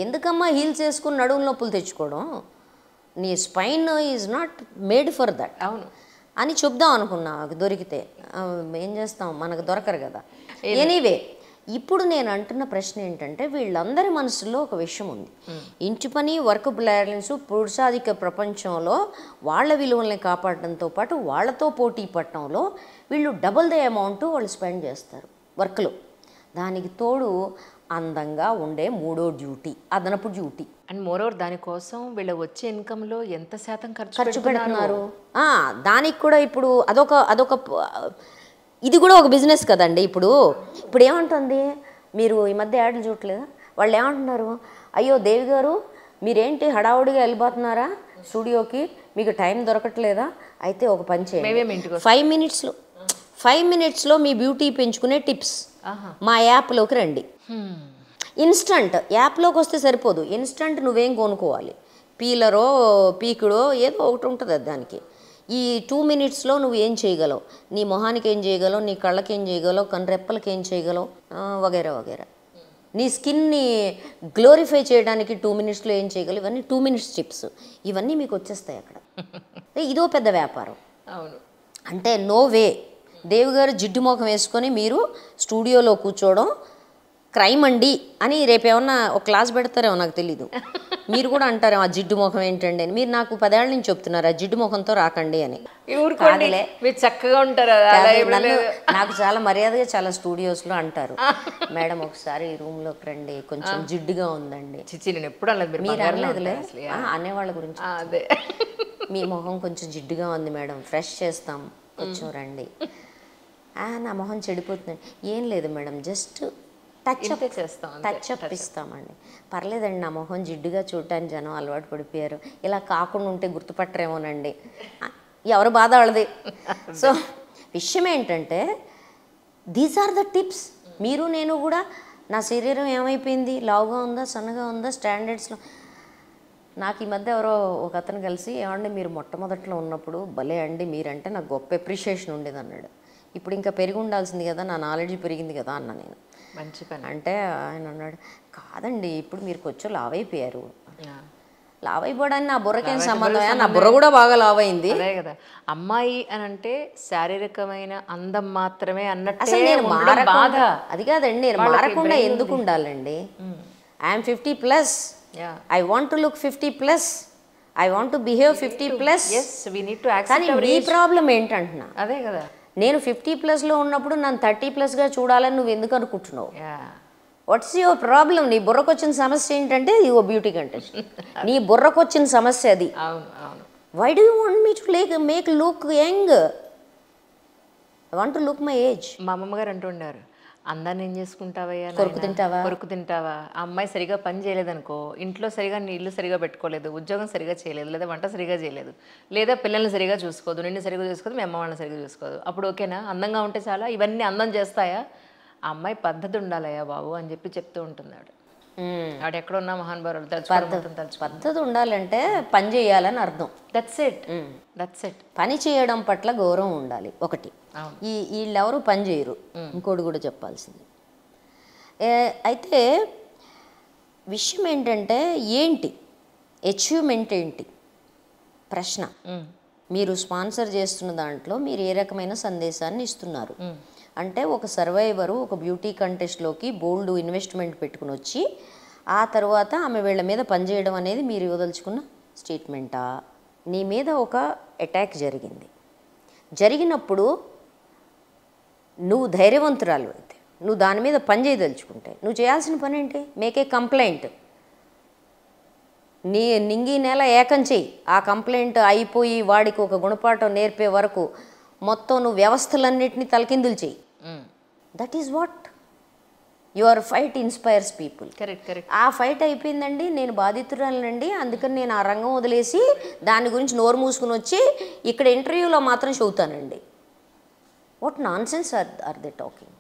ఎందుకమ్మా హీల్స్ వేసుకుని నడుము నొప్పులు తెచ్చుకోవడం? నీ spine is not made for that అని చెప్దాం అనుకున్నా. దొరికితే ఏం చేస్తాం, మనకు దొరకరు కదా. ఎనీవే, ఇప్పుడు నేను అంటున్న ప్రశ్న ఏంటంటే వీళ్ళందరి మనసులో ఒక విషయం ఉంది. ఇంటి పని, వర్క్ బ్యాలెన్స్, పురుషాధిక ప్రపంచంలో వాళ్ళ విలువల్ని కాపాడడంతో పాటు వాళ్ళతో పోటీ పడటంలో వీళ్ళు డబుల్ ద అమౌంట్ వాళ్ళు స్పెండ్ చేస్తారు వర్క్లో. దానికి తోడు అందంగా ఉండే మూడో డ్యూటీ, అదనపు డ్యూటీ. అండ్ మోరోవర్ దానికోసం వీళ్ళ వచ్చే ఇన్కంలో ఎంత శాతం ఖర్చు పెడుతున్నారు? దానికి కూడా ఇప్పుడు అదొక ఇది కూడా ఒక బిజినెస్ కదండి. ఇప్పుడు ఏమంటుంది, మీరు ఈ మధ్య యాడ్లు చూడలేదా? వాళ్ళు ఏమంటున్నారు, అయ్యో దేవి గారు మీరేంటి హడావుడిగా వెళ్ళిపోతున్నారా స్టూడియోకి, మీకు టైం దొరకట్లేదా? అయితే ఒక పని చేయండి, 5 మినిట్స్లో మీ బ్యూటీ పెంచుకునే టిప్స్ మా యాప్లోకి రండి. ఇన్స్టంట్ యాప్లోకి వస్తే సరిపోదు, ఇన్స్టంట్ నువ్వేం కొనుక్కోవాలి, పీలరో పీకుడో ఏదో ఒకటి ఉంటుంది దానికి. ఈ 2 మినిట్స్లో నువ్వు ఏం చేయగలవు, నీ మొహానికి ఏం చేయగలవు, నీ కళ్ళకి ఏం చేయగలవు, కన్రెప్పలకి ఏం చేయగలవు, వగేరా వగేరా. నీ స్కిన్ని గ్లోరిఫై చేయడానికి 2 మినిట్స్లో ఏం చేయగలవు, ఇవన్నీ 2 మినిట్స్ టిప్స్. ఇవన్నీ మీకు వచ్చేస్తాయి అక్కడ. ఇదో పెద్ద వ్యాపారం. అవును. అంటే నో వే దేవి గారు జిడ్డు ముఖం వేసుకొని మీరు స్టూడియోలో కూర్చోవడం క్రైమ్ అండి అని రేపేమన్నా ఒక క్లాస్ పెడతారేమో నాకు తెలీదు. మీరు కూడా అంటారేమో ఆ జిడ్డు ముఖం ఏంటండి అని. మీరు నాకు 10 ఏళ్ళ నుంచి చెప్తున్నారు ఆ జిడ్డు ముఖంతో రాకండి అని. మీరు చక్కగా ఉంటారు. నాకు చాలా మర్యాదగా చాలా స్టూడియోస్లో అంటారు, మేడం ఒకసారి ఈ రూమ్లోకి రండి కొంచెం జిడ్డుగా ఉందండి. చిచ్చి నేను ఎప్పుడు అనలేదు. మీరు అనలేదులే, అనేవాళ్ళ గురించి. అదే మీ ముఖం కొంచెం జిడ్డుగా ఉంది మేడం, ఫ్రెష్ చేస్తాం కొంచెం రండి. నా మొహం చెడిపోతుందండి. ఏం లేదు మేడం, జస్ట్ టచ్ అప్ ఇస్తామండి. పర్లేదండి, నా మొహం జిడ్డుగా చూడటానికి జనం అలవాటు పడిపోయారు, ఇలా కాకుండా ఉంటే గుర్తుపట్టరేమోనండి. ఎవరు బాధ వాళ్ళది. సో విషయం ఏంటంటే దీస్ ఆర్ ద టిప్స్. మీరు నేను కూడా నా శరీరం ఏమైపోయింది, లావుగా ఉందా సన్నగా ఉందా, స్టాండర్డ్స్లో. నాకు ఈ మధ్య ఎవరో ఒక అతను కలిసి, ఏమండి మీరు మొట్టమొదట్లో ఉన్నప్పుడు భలే అండి మీరంటే నాకు గొప్ప అప్రిషియేషన్ ఉండేది అన్నాడు. ఇప్పుడు ఇంకా పెరిగి ఉండాల్సింది కదా, నా నాలెడ్జ్ పెరిగింది కదా అన్న నేను. మంచి పని. అంటే ఆయన అన్నాడు, కాదండి ఇప్పుడు మీరు కొంచెం లావైపోయారు. లావైపోవడానికి నా బుర్రకేం సంబంధం, నా బుర్ర కూడా బాగా లావైంది. అదే కదా, అమ్మాయి అని అంటే శారీరకమైన అందం మాత్రమే అన్నట్టు. అసలు నేను బాధ అది కాదండి, నేను మారకుండా ఎందుకు ఉండాలండి? I'm 50+. I want to look 50+. I want to behave 50+. కానీ మీ ప్రాబ్లం ఏంటంటున్నా. అదే కదా, నేను 50+లో ఉన్నప్పుడు నన్ను 30+గా చూడాలని నువ్వు ఎందుకు అనుకుంటున్నావు? What's your problem? నీ బుర్రకు వచ్చిన సమస్య ఏంటంటే ఇగో బ్యూటీ కంటెస్ట్. నీ బుర్రకు వచ్చిన సమస్య అది. Why do you want me to make look young? I want to look my age. మా అమ్మమ్మగారు అంటుండారు, అందాన్ని ఏం చేసుకుంటావయ్యా, కొరుకు తింటావా. ఆ అమ్మాయి సరిగా పని చేయలేదనుకో, ఇంట్లో సరిగా నీళ్లు సరిగా పెట్టుకోలేదు, ఉద్యోగం సరిగా చేయలేదు, లేదా వంట సరిగా చేయలేదు, లేదా పిల్లల్ని సరిగా చూసుకోదు, నిన్ను సరిగా చూసుకోదు, మీ అమ్మ వాళ్ళని సరిగా చూసుకోదు, అప్పుడు ఓకేనా? అందంగా ఉంటే చాలా? ఇవన్నీ అందం చేస్తాయా? ఆ అమ్మాయి పద్ధతి ఉండాలయ్యా బాబు అని చెప్పి చెప్తూ ఉంటున్నాడు. ఆవిడ ఎక్కడున్నా మహానుభావులు పద్ధతి ఉండాలంటే పని చేయాలని అర్థం. That's it. పని చేయడం పట్ల గౌరవం ఉండాలి ఒకటి. వీళ్ళెవరు పని చేయరు, ఇంకోటి కూడా చెప్పాల్సింది. అయితే విషయం ఏంటంటే ఏంటి అచీవ్మెంట్ ఏంటి ప్రశ్న. మీరు స్పాన్సర్ చేస్తున్న దాంట్లో మీరు ఏ రకమైన సందేశాన్ని ఇస్తున్నారు అంటే, ఒక సర్వైవరు ఒక బ్యూటీ కంటెస్ట్లోకి బోల్డ్ ఇన్వెస్ట్మెంట్ పెట్టుకుని వచ్చి ఆ తర్వాత ఆమె వీళ్ళ మీద పనిచేయడం అనేది మీరు ఇవ్వదలుచుకున్న స్టేట్మెంటా? నీ మీద ఒక అటాక్ జరిగినప్పుడు నువ్వు ధైర్యవంతురాలు అయితే, నువ్వు దాని మీద పని చేయదలుచుకుంటే నువ్వు చేయాల్సిన పని ఏంటి? Make a complaint. నీ నింగి నెల ఏకం చెయ్యి. ఆ కంప్లైంట్ అయిపోయి వాడికి ఒక గుణపాఠం నేర్పే వరకు మొత్తం నువ్వు వ్యవస్థలన్నింటినీ తలకిందులు చెయ్యి. That is what your fight inspires people. Correct. ఆ ఫైట్ అయిపోయిందండి, నేను బాధితురాలండి, అందుకని నేను ఆ రంగం వదిలేసి దాని గురించి నోరు మూసుకుని వచ్చి ఇక్కడ ఇంటర్వ్యూలో మాత్రం చెబుతానండి. What nonsense are they talking?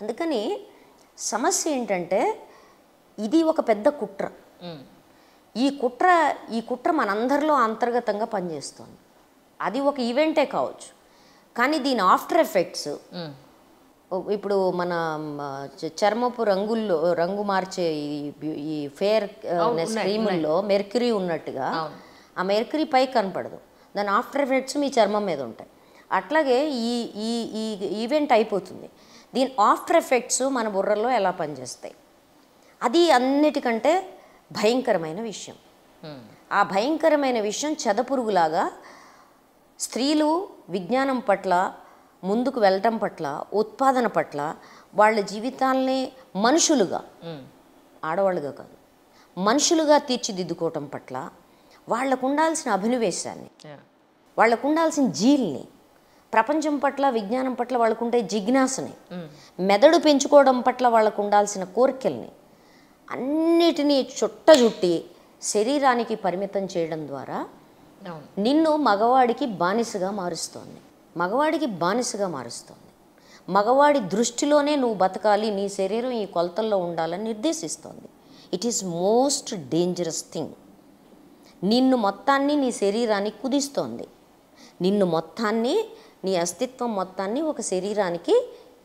అందుకని సమస్య ఏంటంటే ఇది ఒక పెద్ద కుట్ర. ఈ కుట్ర మనందరిలో అంతర్గతంగా పనిచేస్తుంది. అది ఒక ఈవెంటే కావచ్చు, కానీ దీని ఆఫ్టర్ ఎఫెక్ట్స్ ఇప్పుడు మన చర్మపు రంగు మార్చే ఈ ఫేర్ క్రీముల్లో మెర్క్యూరీ ఉన్నట్టుగా ఆ మెర్క్యూరీ పైకి కనపడదు, దాని ఆఫ్టర్ ఎఫెక్ట్స్ మీ చర్మం మీద ఉంటాయి. అట్లాగే ఈ ఈ ఈ ఈవెంట్ అయిపోతుంది, దీని ఆఫ్టర్ ఎఫెక్ట్స్ మన బుర్రలో ఎలా పనిచేస్తాయి, అది అన్నిటికంటే భయంకరమైన విషయం. ఆ భయంకరమైన విషయం చెదపురుగులాగా స్త్రీలు విజ్ఞానం పట్ల ముందుకు వెళ్ళటం పట్ల, ఉత్పాదన పట్ల, వాళ్ళ జీవితాలని మనుషులుగా, ఆడవాళ్ళుగా కాదు మనుషులుగా తీర్చిదిద్దుకోవటం పట్ల వాళ్ళకు ఉండాల్సిన అభినవేశాన్ని, వాళ్ళకు ఉండాల్సిన జీల్ని, ప్రపంచం పట్ల విజ్ఞానం పట్ల వాళ్ళకుంటే జిజ్ఞాసని, మెదడు పెంచుకోవడం పట్ల వాళ్ళకు ఉండాల్సిన కోరికల్ని అన్నిటినీ చుట్టజుట్టి శరీరానికి పరిమితం చేయడం ద్వారా నిన్ను మగవాడికి బానిసగా మారుస్తోంది. మగవాడికి బానిసగా మారుస్తోంది. మగవాడి దృష్టిలోనే నువ్వు బతకాలి, నీ శరీరం ఈ కొలతల్లో ఉండాలని నిర్దేశిస్తోంది. It is most dangerous thing. నిన్ను మొత్తాన్ని, నీ శరీరాన్ని కుదిస్తోంది. నిన్ను మొత్తాన్ని, నీ అస్తిత్వం మొత్తాన్ని ఒక శరీరానికి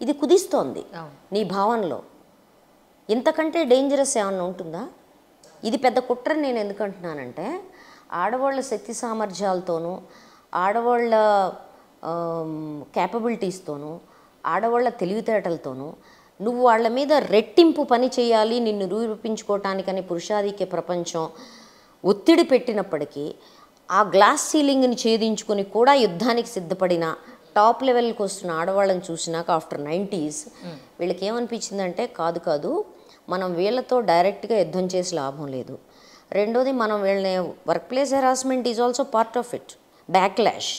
ఇది కుదిస్తోంది నీ భావనలో. ఇంతకంటే డేంజరస్ ఏమన్నా ఉంటుందా? ఇది పెద్ద కుట్ర. నేను ఎందుకు అంటున్నానంటే, ఆడవాళ్ళ శక్తి సామర్థ్యాలతోనూ, ఆడవాళ్ళ క్యాపబిలిటీస్తోనూ, ఆడవాళ్ళ తెలివితేటలతోనూ నువ్వు వాళ్ళ మీద రెట్టింపు పని చేయాలి నిన్ను నిరూపించుకోవటానికని పురుషాధిక్య ప్రపంచం ఒత్తిడి పెట్టినప్పటికీ ఆ గ్లాస్ సీలింగ్ని ఛేదించుకొని కూడా యుద్ధానికి సిద్ధపడిన టాప్ లెవెల్కి వస్తున్న ఆడవాళ్ళని చూసినాక ఆఫ్టర్ 90s వీళ్ళకి ఏమనిపించిందంటే, కాదు మనం వీళ్ళతో డైరెక్ట్గా యుద్ధం చేసి లాభం లేదు. రెండోది, మనం వీళ్ళని work place harassment is also part of it. Backlash,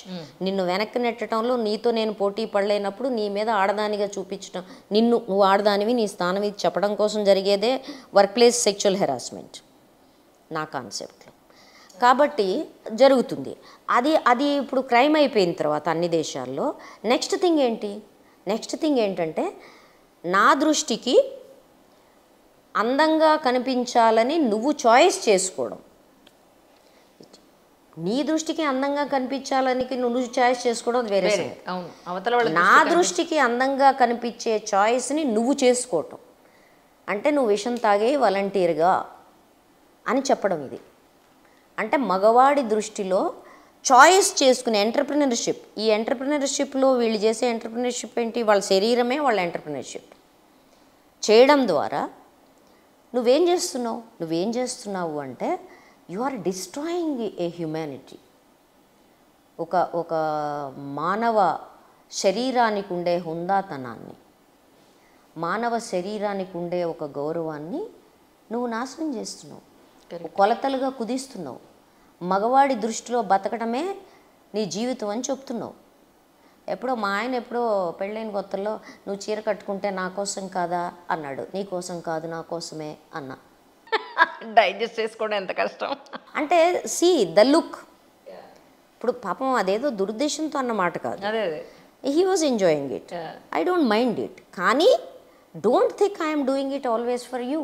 నిన్ను వెనక్కి నెట్టడంలో నీతో నేను పోటీ పడలేనప్పుడు నీ మీద ఆడదానిగా చూపించడం, నువ్వు ఆడదానివి, నీ స్థానం ఇది చెప్పడం కోసం జరిగేదే వర్క్ ప్లేస్ సెక్షువల్ హెరాస్మెంట్ నా కాన్సెప్ట్లో. కాబట్టి జరుగుతుంది అది ఇప్పుడు క్రైమ్ అయిపోయిన తర్వాత అన్ని దేశాల్లో నెక్స్ట్ థింగ్ ఏంటంటే, నా దృష్టికి అందంగా కనిపించాలని నువ్వు చాయిస్ చేసుకోవడం. నీ దృష్టికి అందంగా కనిపించాలని నువ్వు చాయిస్ చేసుకోవడం వేరే. నా దృష్టికి అందంగా కనిపించే చాయిస్ని నువ్వు చేసుకోవటం అంటే నువ్వు విషం తాగే వాలంటీర్గా అని చెప్పడం. ఇది అంటే మగవాడి దృష్టిలో చాయిస్ చేసుకునే ఎంటర్‌ప్రెన్యూర్‌షిప్. ఈ ఎంటర్‌ప్రెన్యూర్‌షిప్లో వీళ్ళు చేసే ఎంటర్‌ప్రెన్యూర్‌షిప్ ఏంటి? వాళ్ళ శరీరమే వాళ్ళ ఎంటర్‌ప్రెన్యూర్‌షిప్ చేయడం ద్వారా నువ్వేం చేస్తున్నావు అంటే you are destroying a humanity. ఒక మానవ శరీరానికి ఉండే హుందాతనాన్ని, మానవ శరీరానికి ఉండే ఒక గౌరవాన్ని నువ్వు నాశనం చేస్తున్నావు, కొలతలుగా కుదిస్తున్నావు. మగవాడి దృష్టిలో బతకడమే నీ జీవితం అని చెప్తున్నావు. మా ఆయన ఎప్పుడో పెళ్ళైన కొత్తల్లో నువ్వు చీర కట్టుకుంటే నా కోసం కాదా అన్నాడు. నీ కోసం కాదు, నా కోసమే అన్నా. డైజెస్ట్ చేసుకోవడం ఎంత కష్టం అంటే సి ద లుక్. ఇప్పుడు పాపం అదేదో దురుద్దేశంతో అన్నమాట కాదు. He was enjoying it. I don't mind it. కానీ don't think I'm doing it always for you.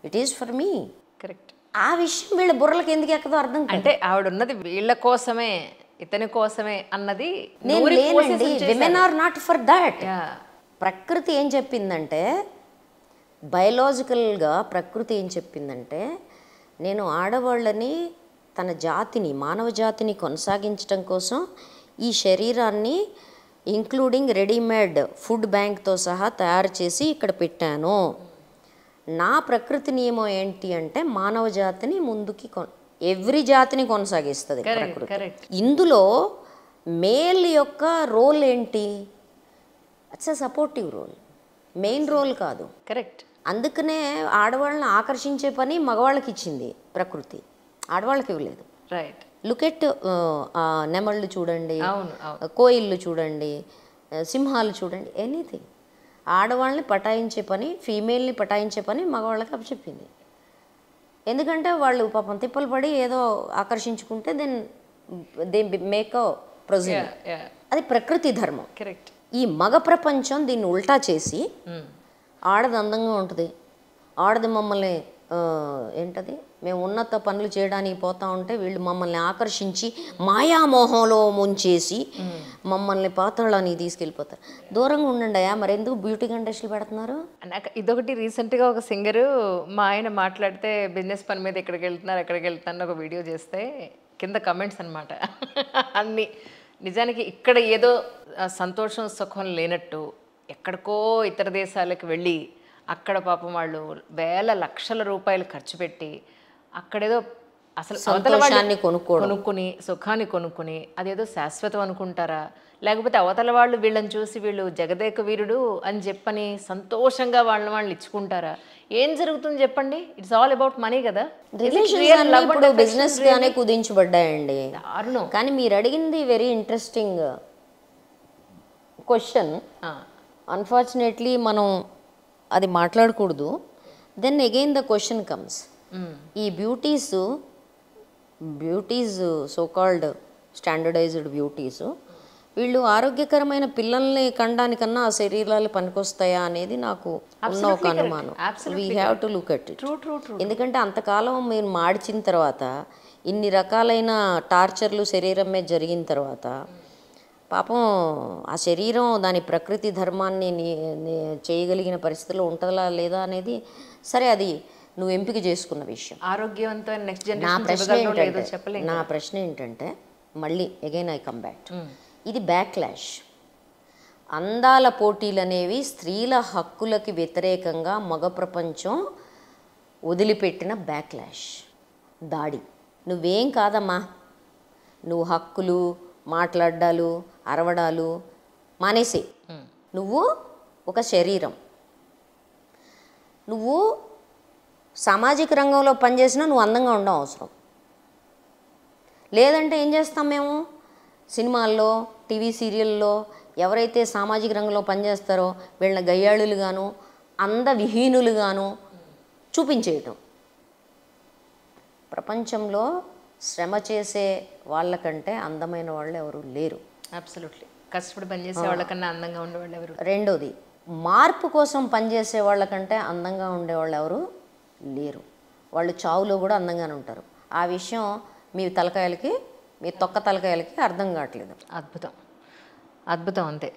It is for me. Correct. ఆ విషయం వీళ్ళ బుర్రలకు ఎందుకు ఎక్కదో అర్థం కాదు. అంటే ఆవిడ ఉన్నది వీళ్ళ కోసమే, ఇతని కోసమే అన్నది నేను లేనండి. Women are not for that. ప్రకృతి ఏం చెప్పిందంటే, బయలాజికల్గా ప్రకృతి ఏం చెప్పిందంటే, నేను ఆడవాళ్ళని తన జాతిని, మానవ జాతిని కొనసాగించడం కోసం ఈ శరీరాన్ని ఇంక్లూడింగ్ రెడీమేడ్ ఫుడ్ బ్యాంక్తో సహా తయారు చేసి ఇక్కడ పెట్టాను. నా ప్రకృతి నియమం ఏంటి అంటే మానవ జాతిని ముందుకి ఎవ్రీ జాతిని కొనసాగిస్తుంది ప్రకృతి. ఇందులో మేల్ యొక్క రోల్ ఏంటి? It's a supportive role, main role కాదు. కరెక్ట్. అందుకనే ఆడవాళ్ళని ఆకర్షించే పని మగవాళ్ళకి ఇచ్చింది ప్రకృతి, ఆడవాళ్ళకి ఇవ్వలేదు. రైట్. లుక్ ఎట్ నెమళ్ళు చూడండి, కోయిళ్ళు చూడండి, సింహాలు చూడండి, ఎనీథింగ్. ఆడవాళ్ళని పటాయించే పని, ఫీమేల్ని పటాయించే పని మగవాళ్ళకి అప్పచెప్పింది. ఎందుకంటే వాళ్ళు పాపం తిప్పలు పడి ఏదో ఆకర్షించుకుంటే దే మేక్ అ ప్రొసీజర్. అది ప్రకృతి ధర్మం. కరెక్ట్. ఈ మగ ప్రపంచం దీన్ని ఉల్టా చేసి ఆడది అందంగా ఉంటుంది, ఆడది మమ్మల్ని ఏంటది మేము ఉన్నత పనులు చేయడానికి పోతా ఉంటే వీళ్ళు మమ్మల్ని ఆకర్షించి మాయామోహంలో ముంచేసి మమ్మల్ని పాతాళానికి తీసుకెళ్ళిపోతారు. దూరంగా ఉండండి. మరెందుకు బ్యూటీ కంటెస్ట్లు పెడుతున్నారు? నాకు ఇదొకటి రీసెంట్గా ఒక సింగరు మా ఆయన మాట్లాడితే బిజినెస్ పని మీద ఎక్కడికి వెళ్తున్నారు ఒక వీడియో చేస్తే కింద కమెంట్స్ అనమాట అన్నీ. నిజానికి ఇక్కడ ఏదో సంతోషం సుఖం లేనట్టు ఎక్కడికో ఇతర దేశాలకు వెళ్ళి అక్కడ పాపం వాళ్ళు వేల లక్షల రూపాయలు ఖర్చు పెట్టి అక్కడేదో అసలు సంతోషాన్ని కొనుక్కొని సుఖాన్ని కొనుక్కొని అదేదో శాశ్వతం అనుకుంటారా, లేకపోతే అవతల వాళ్ళు వీళ్ళని చూసి వీళ్ళు జగదేక వీరుడు అని చెప్పని సంతోషంగా వాళ్ళు ఇచ్చుకుంటారా? ఏం జరుగుతుంది చెప్పండి? ఇట్స్ ఆల్ అబౌట్ మనీ కదా. ఇప్పుడు బిజినెస్ గానే కుదించబడ్డాయండి. కానీ మీరు అడిగింది వెరీ ఇంట్రెస్టింగ్ క్వశ్చన్. అన్ఫార్చునేట్లీ మనం అది మాట్లాడకూడదు. Then again the question comes, ఈ బ్యూటీస్ సోకాల్డ్ స్టాండర్డైజ్డ్ బ్యూటీస్ వీళ్ళు ఆరోగ్యకరమైన పిల్లల్ని కనడానికన్నా ఆ శరీరాలు పనికొస్తాయా అనేది నాకు ఉన్న ఒక అనుమానం. We have to look at it. ఎందుకంటే అంతకాలం మీరు మాడిచిన తర్వాత, ఇన్ని రకాలైన టార్చర్లు శరీరం మీద జరిగిన తర్వాత, పాపం ఆ శరీరం దాని ప్రకృతి ధర్మాన్ని చేయగలిగిన పరిస్థితిలో ఉంటుందా లేదా అనేది సరే, అది నువ్వు ఎంపిక చేసుకున్న విషయం. ఆరోగ్యవంతమైన నెక్స్ట్ నా ప్రశ్న ఏంటంటే మళ్ళీ అగైన్ ఐ కమ్ బ్యాక్, ఇది బ్యాక్లాష్. అందాల పోటీలు అనేవి స్త్రీల హక్కులకి వ్యతిరేకంగా మగ ప్రపంచం వదిలిపెట్టిన బ్యాక్లాష్, దాడి. నువ్వేం కాదమ్మా, నువ్వు హక్కులు మాట్లాడాలు అరవడాలు మానేసి, నువ్వు ఒక శరీరం, నువ్వు సామాజిక రంగంలో పనిచేసినా నువ్వు అందంగా ఉండడం అవసరం. లేదంటే ఏం చేస్తాం మేము, సినిమాల్లో టీవీ సీరియల్లో ఎవరైతే సామాజిక రంగంలో పనిచేస్తారో వీళ్ళని గయ్యాళులుగాను అందవిహీనులుగాను చూపించేయటం. ప్రపంచంలో శ్రమ చేసే వాళ్ళకంటే అందమైన వాళ్ళు ఎవరు లేరు. అబ్సల్యూట్లీ. కష్టపడి పనిచేసే వాళ్ళకన్నా అందంగా ఉండేవాళ్ళు ఎవరు. రెండోది, మార్పు కోసం పనిచేసే వాళ్ళకంటే అందంగా ఉండేవాళ్ళు ఎవరు లేరు. వాళ్ళు చావులో కూడా అందంగానే ఉంటారు. ఆ విషయం మీ తలకాయలకి, మీ తొక్క తలకాయలకి అర్థం కావట్లేదు. అద్భుతం, అద్భుతం. అంతే.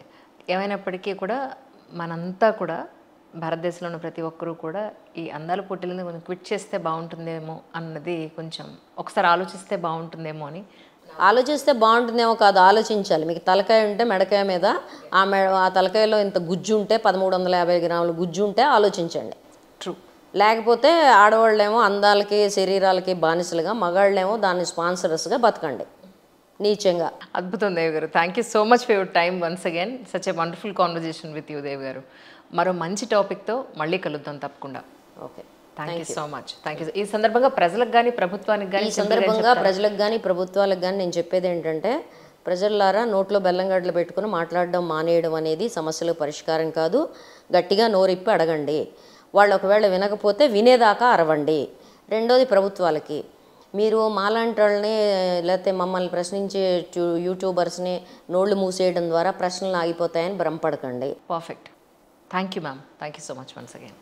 ఏమైనప్పటికీ కూడా మనంతా కూడా భారతదేశంలో ఉన్న ప్రతి ఒక్కరూ కూడా ఈ అందాల పోటీలను కొంచెం క్విట్ చేస్తే బాగుంటుందేమో అన్నది కొంచెం ఒకసారి ఆలోచిస్తే బాగుంటుందేమో అని. ఆలోచిస్తే బాగుంటుందేమో కాదు, ఆలోచించాలి. మీకు తలకాయ ఉంటే మెడకాయ మీద ఆ తలకాయలో ఇంత గుజ్జు ఉంటే 1350 గ్రాముల గుజ్జు ఉంటే ఆలోచించండి. ట్రూ. లేకపోతే ఆడవాళ్ళేమో అందాలకి శరీరాలకి బానిసలుగా, మగాళ్ళేమో దాన్ని స్పాన్సరర్స్గా బతకండి నీచంగా. అద్భుతం దేవ్ గారు. Thank you so much for your time once again. Such a wonderful conversation with you Dev గారు. మరో మంచి టాపిక్తో మళ్ళీ కలుద్దాం తప్పకుండా. Okay, thank you so much. Thank you. ఈ సందర్భంగా ప్రజలకు కానీ ప్రభుత్వానికి కానీ ప్రజలకు కానీ ప్రభుత్వాలకు కానీ నేను చెప్పేది ఏంటంటే, ప్రజలారా నోట్లో బెల్లంగడ్డలు పెట్టుకుని మాట్లాడడం మానేయడం అనేది సమస్యలకు పరిష్కారం కాదు. గట్టిగా నోరిప్పి అడగండి. వాళ్ళు ఒకవేళ వినకపోతే వినేదాకా అరవండి. రెండోది, ప్రభుత్వాలకి మీరు మాలాంటి వాళ్ళని లేకపోతే మమ్మల్ని ప్రశ్నించే యూట్యూబర్స్ని నోళ్ళు మూసేయడం ద్వారా ప్రశ్నలు ఆగిపోతాయని భ్రమపడకండి. Perfect. Thank you ma'am. Thank you so much once again.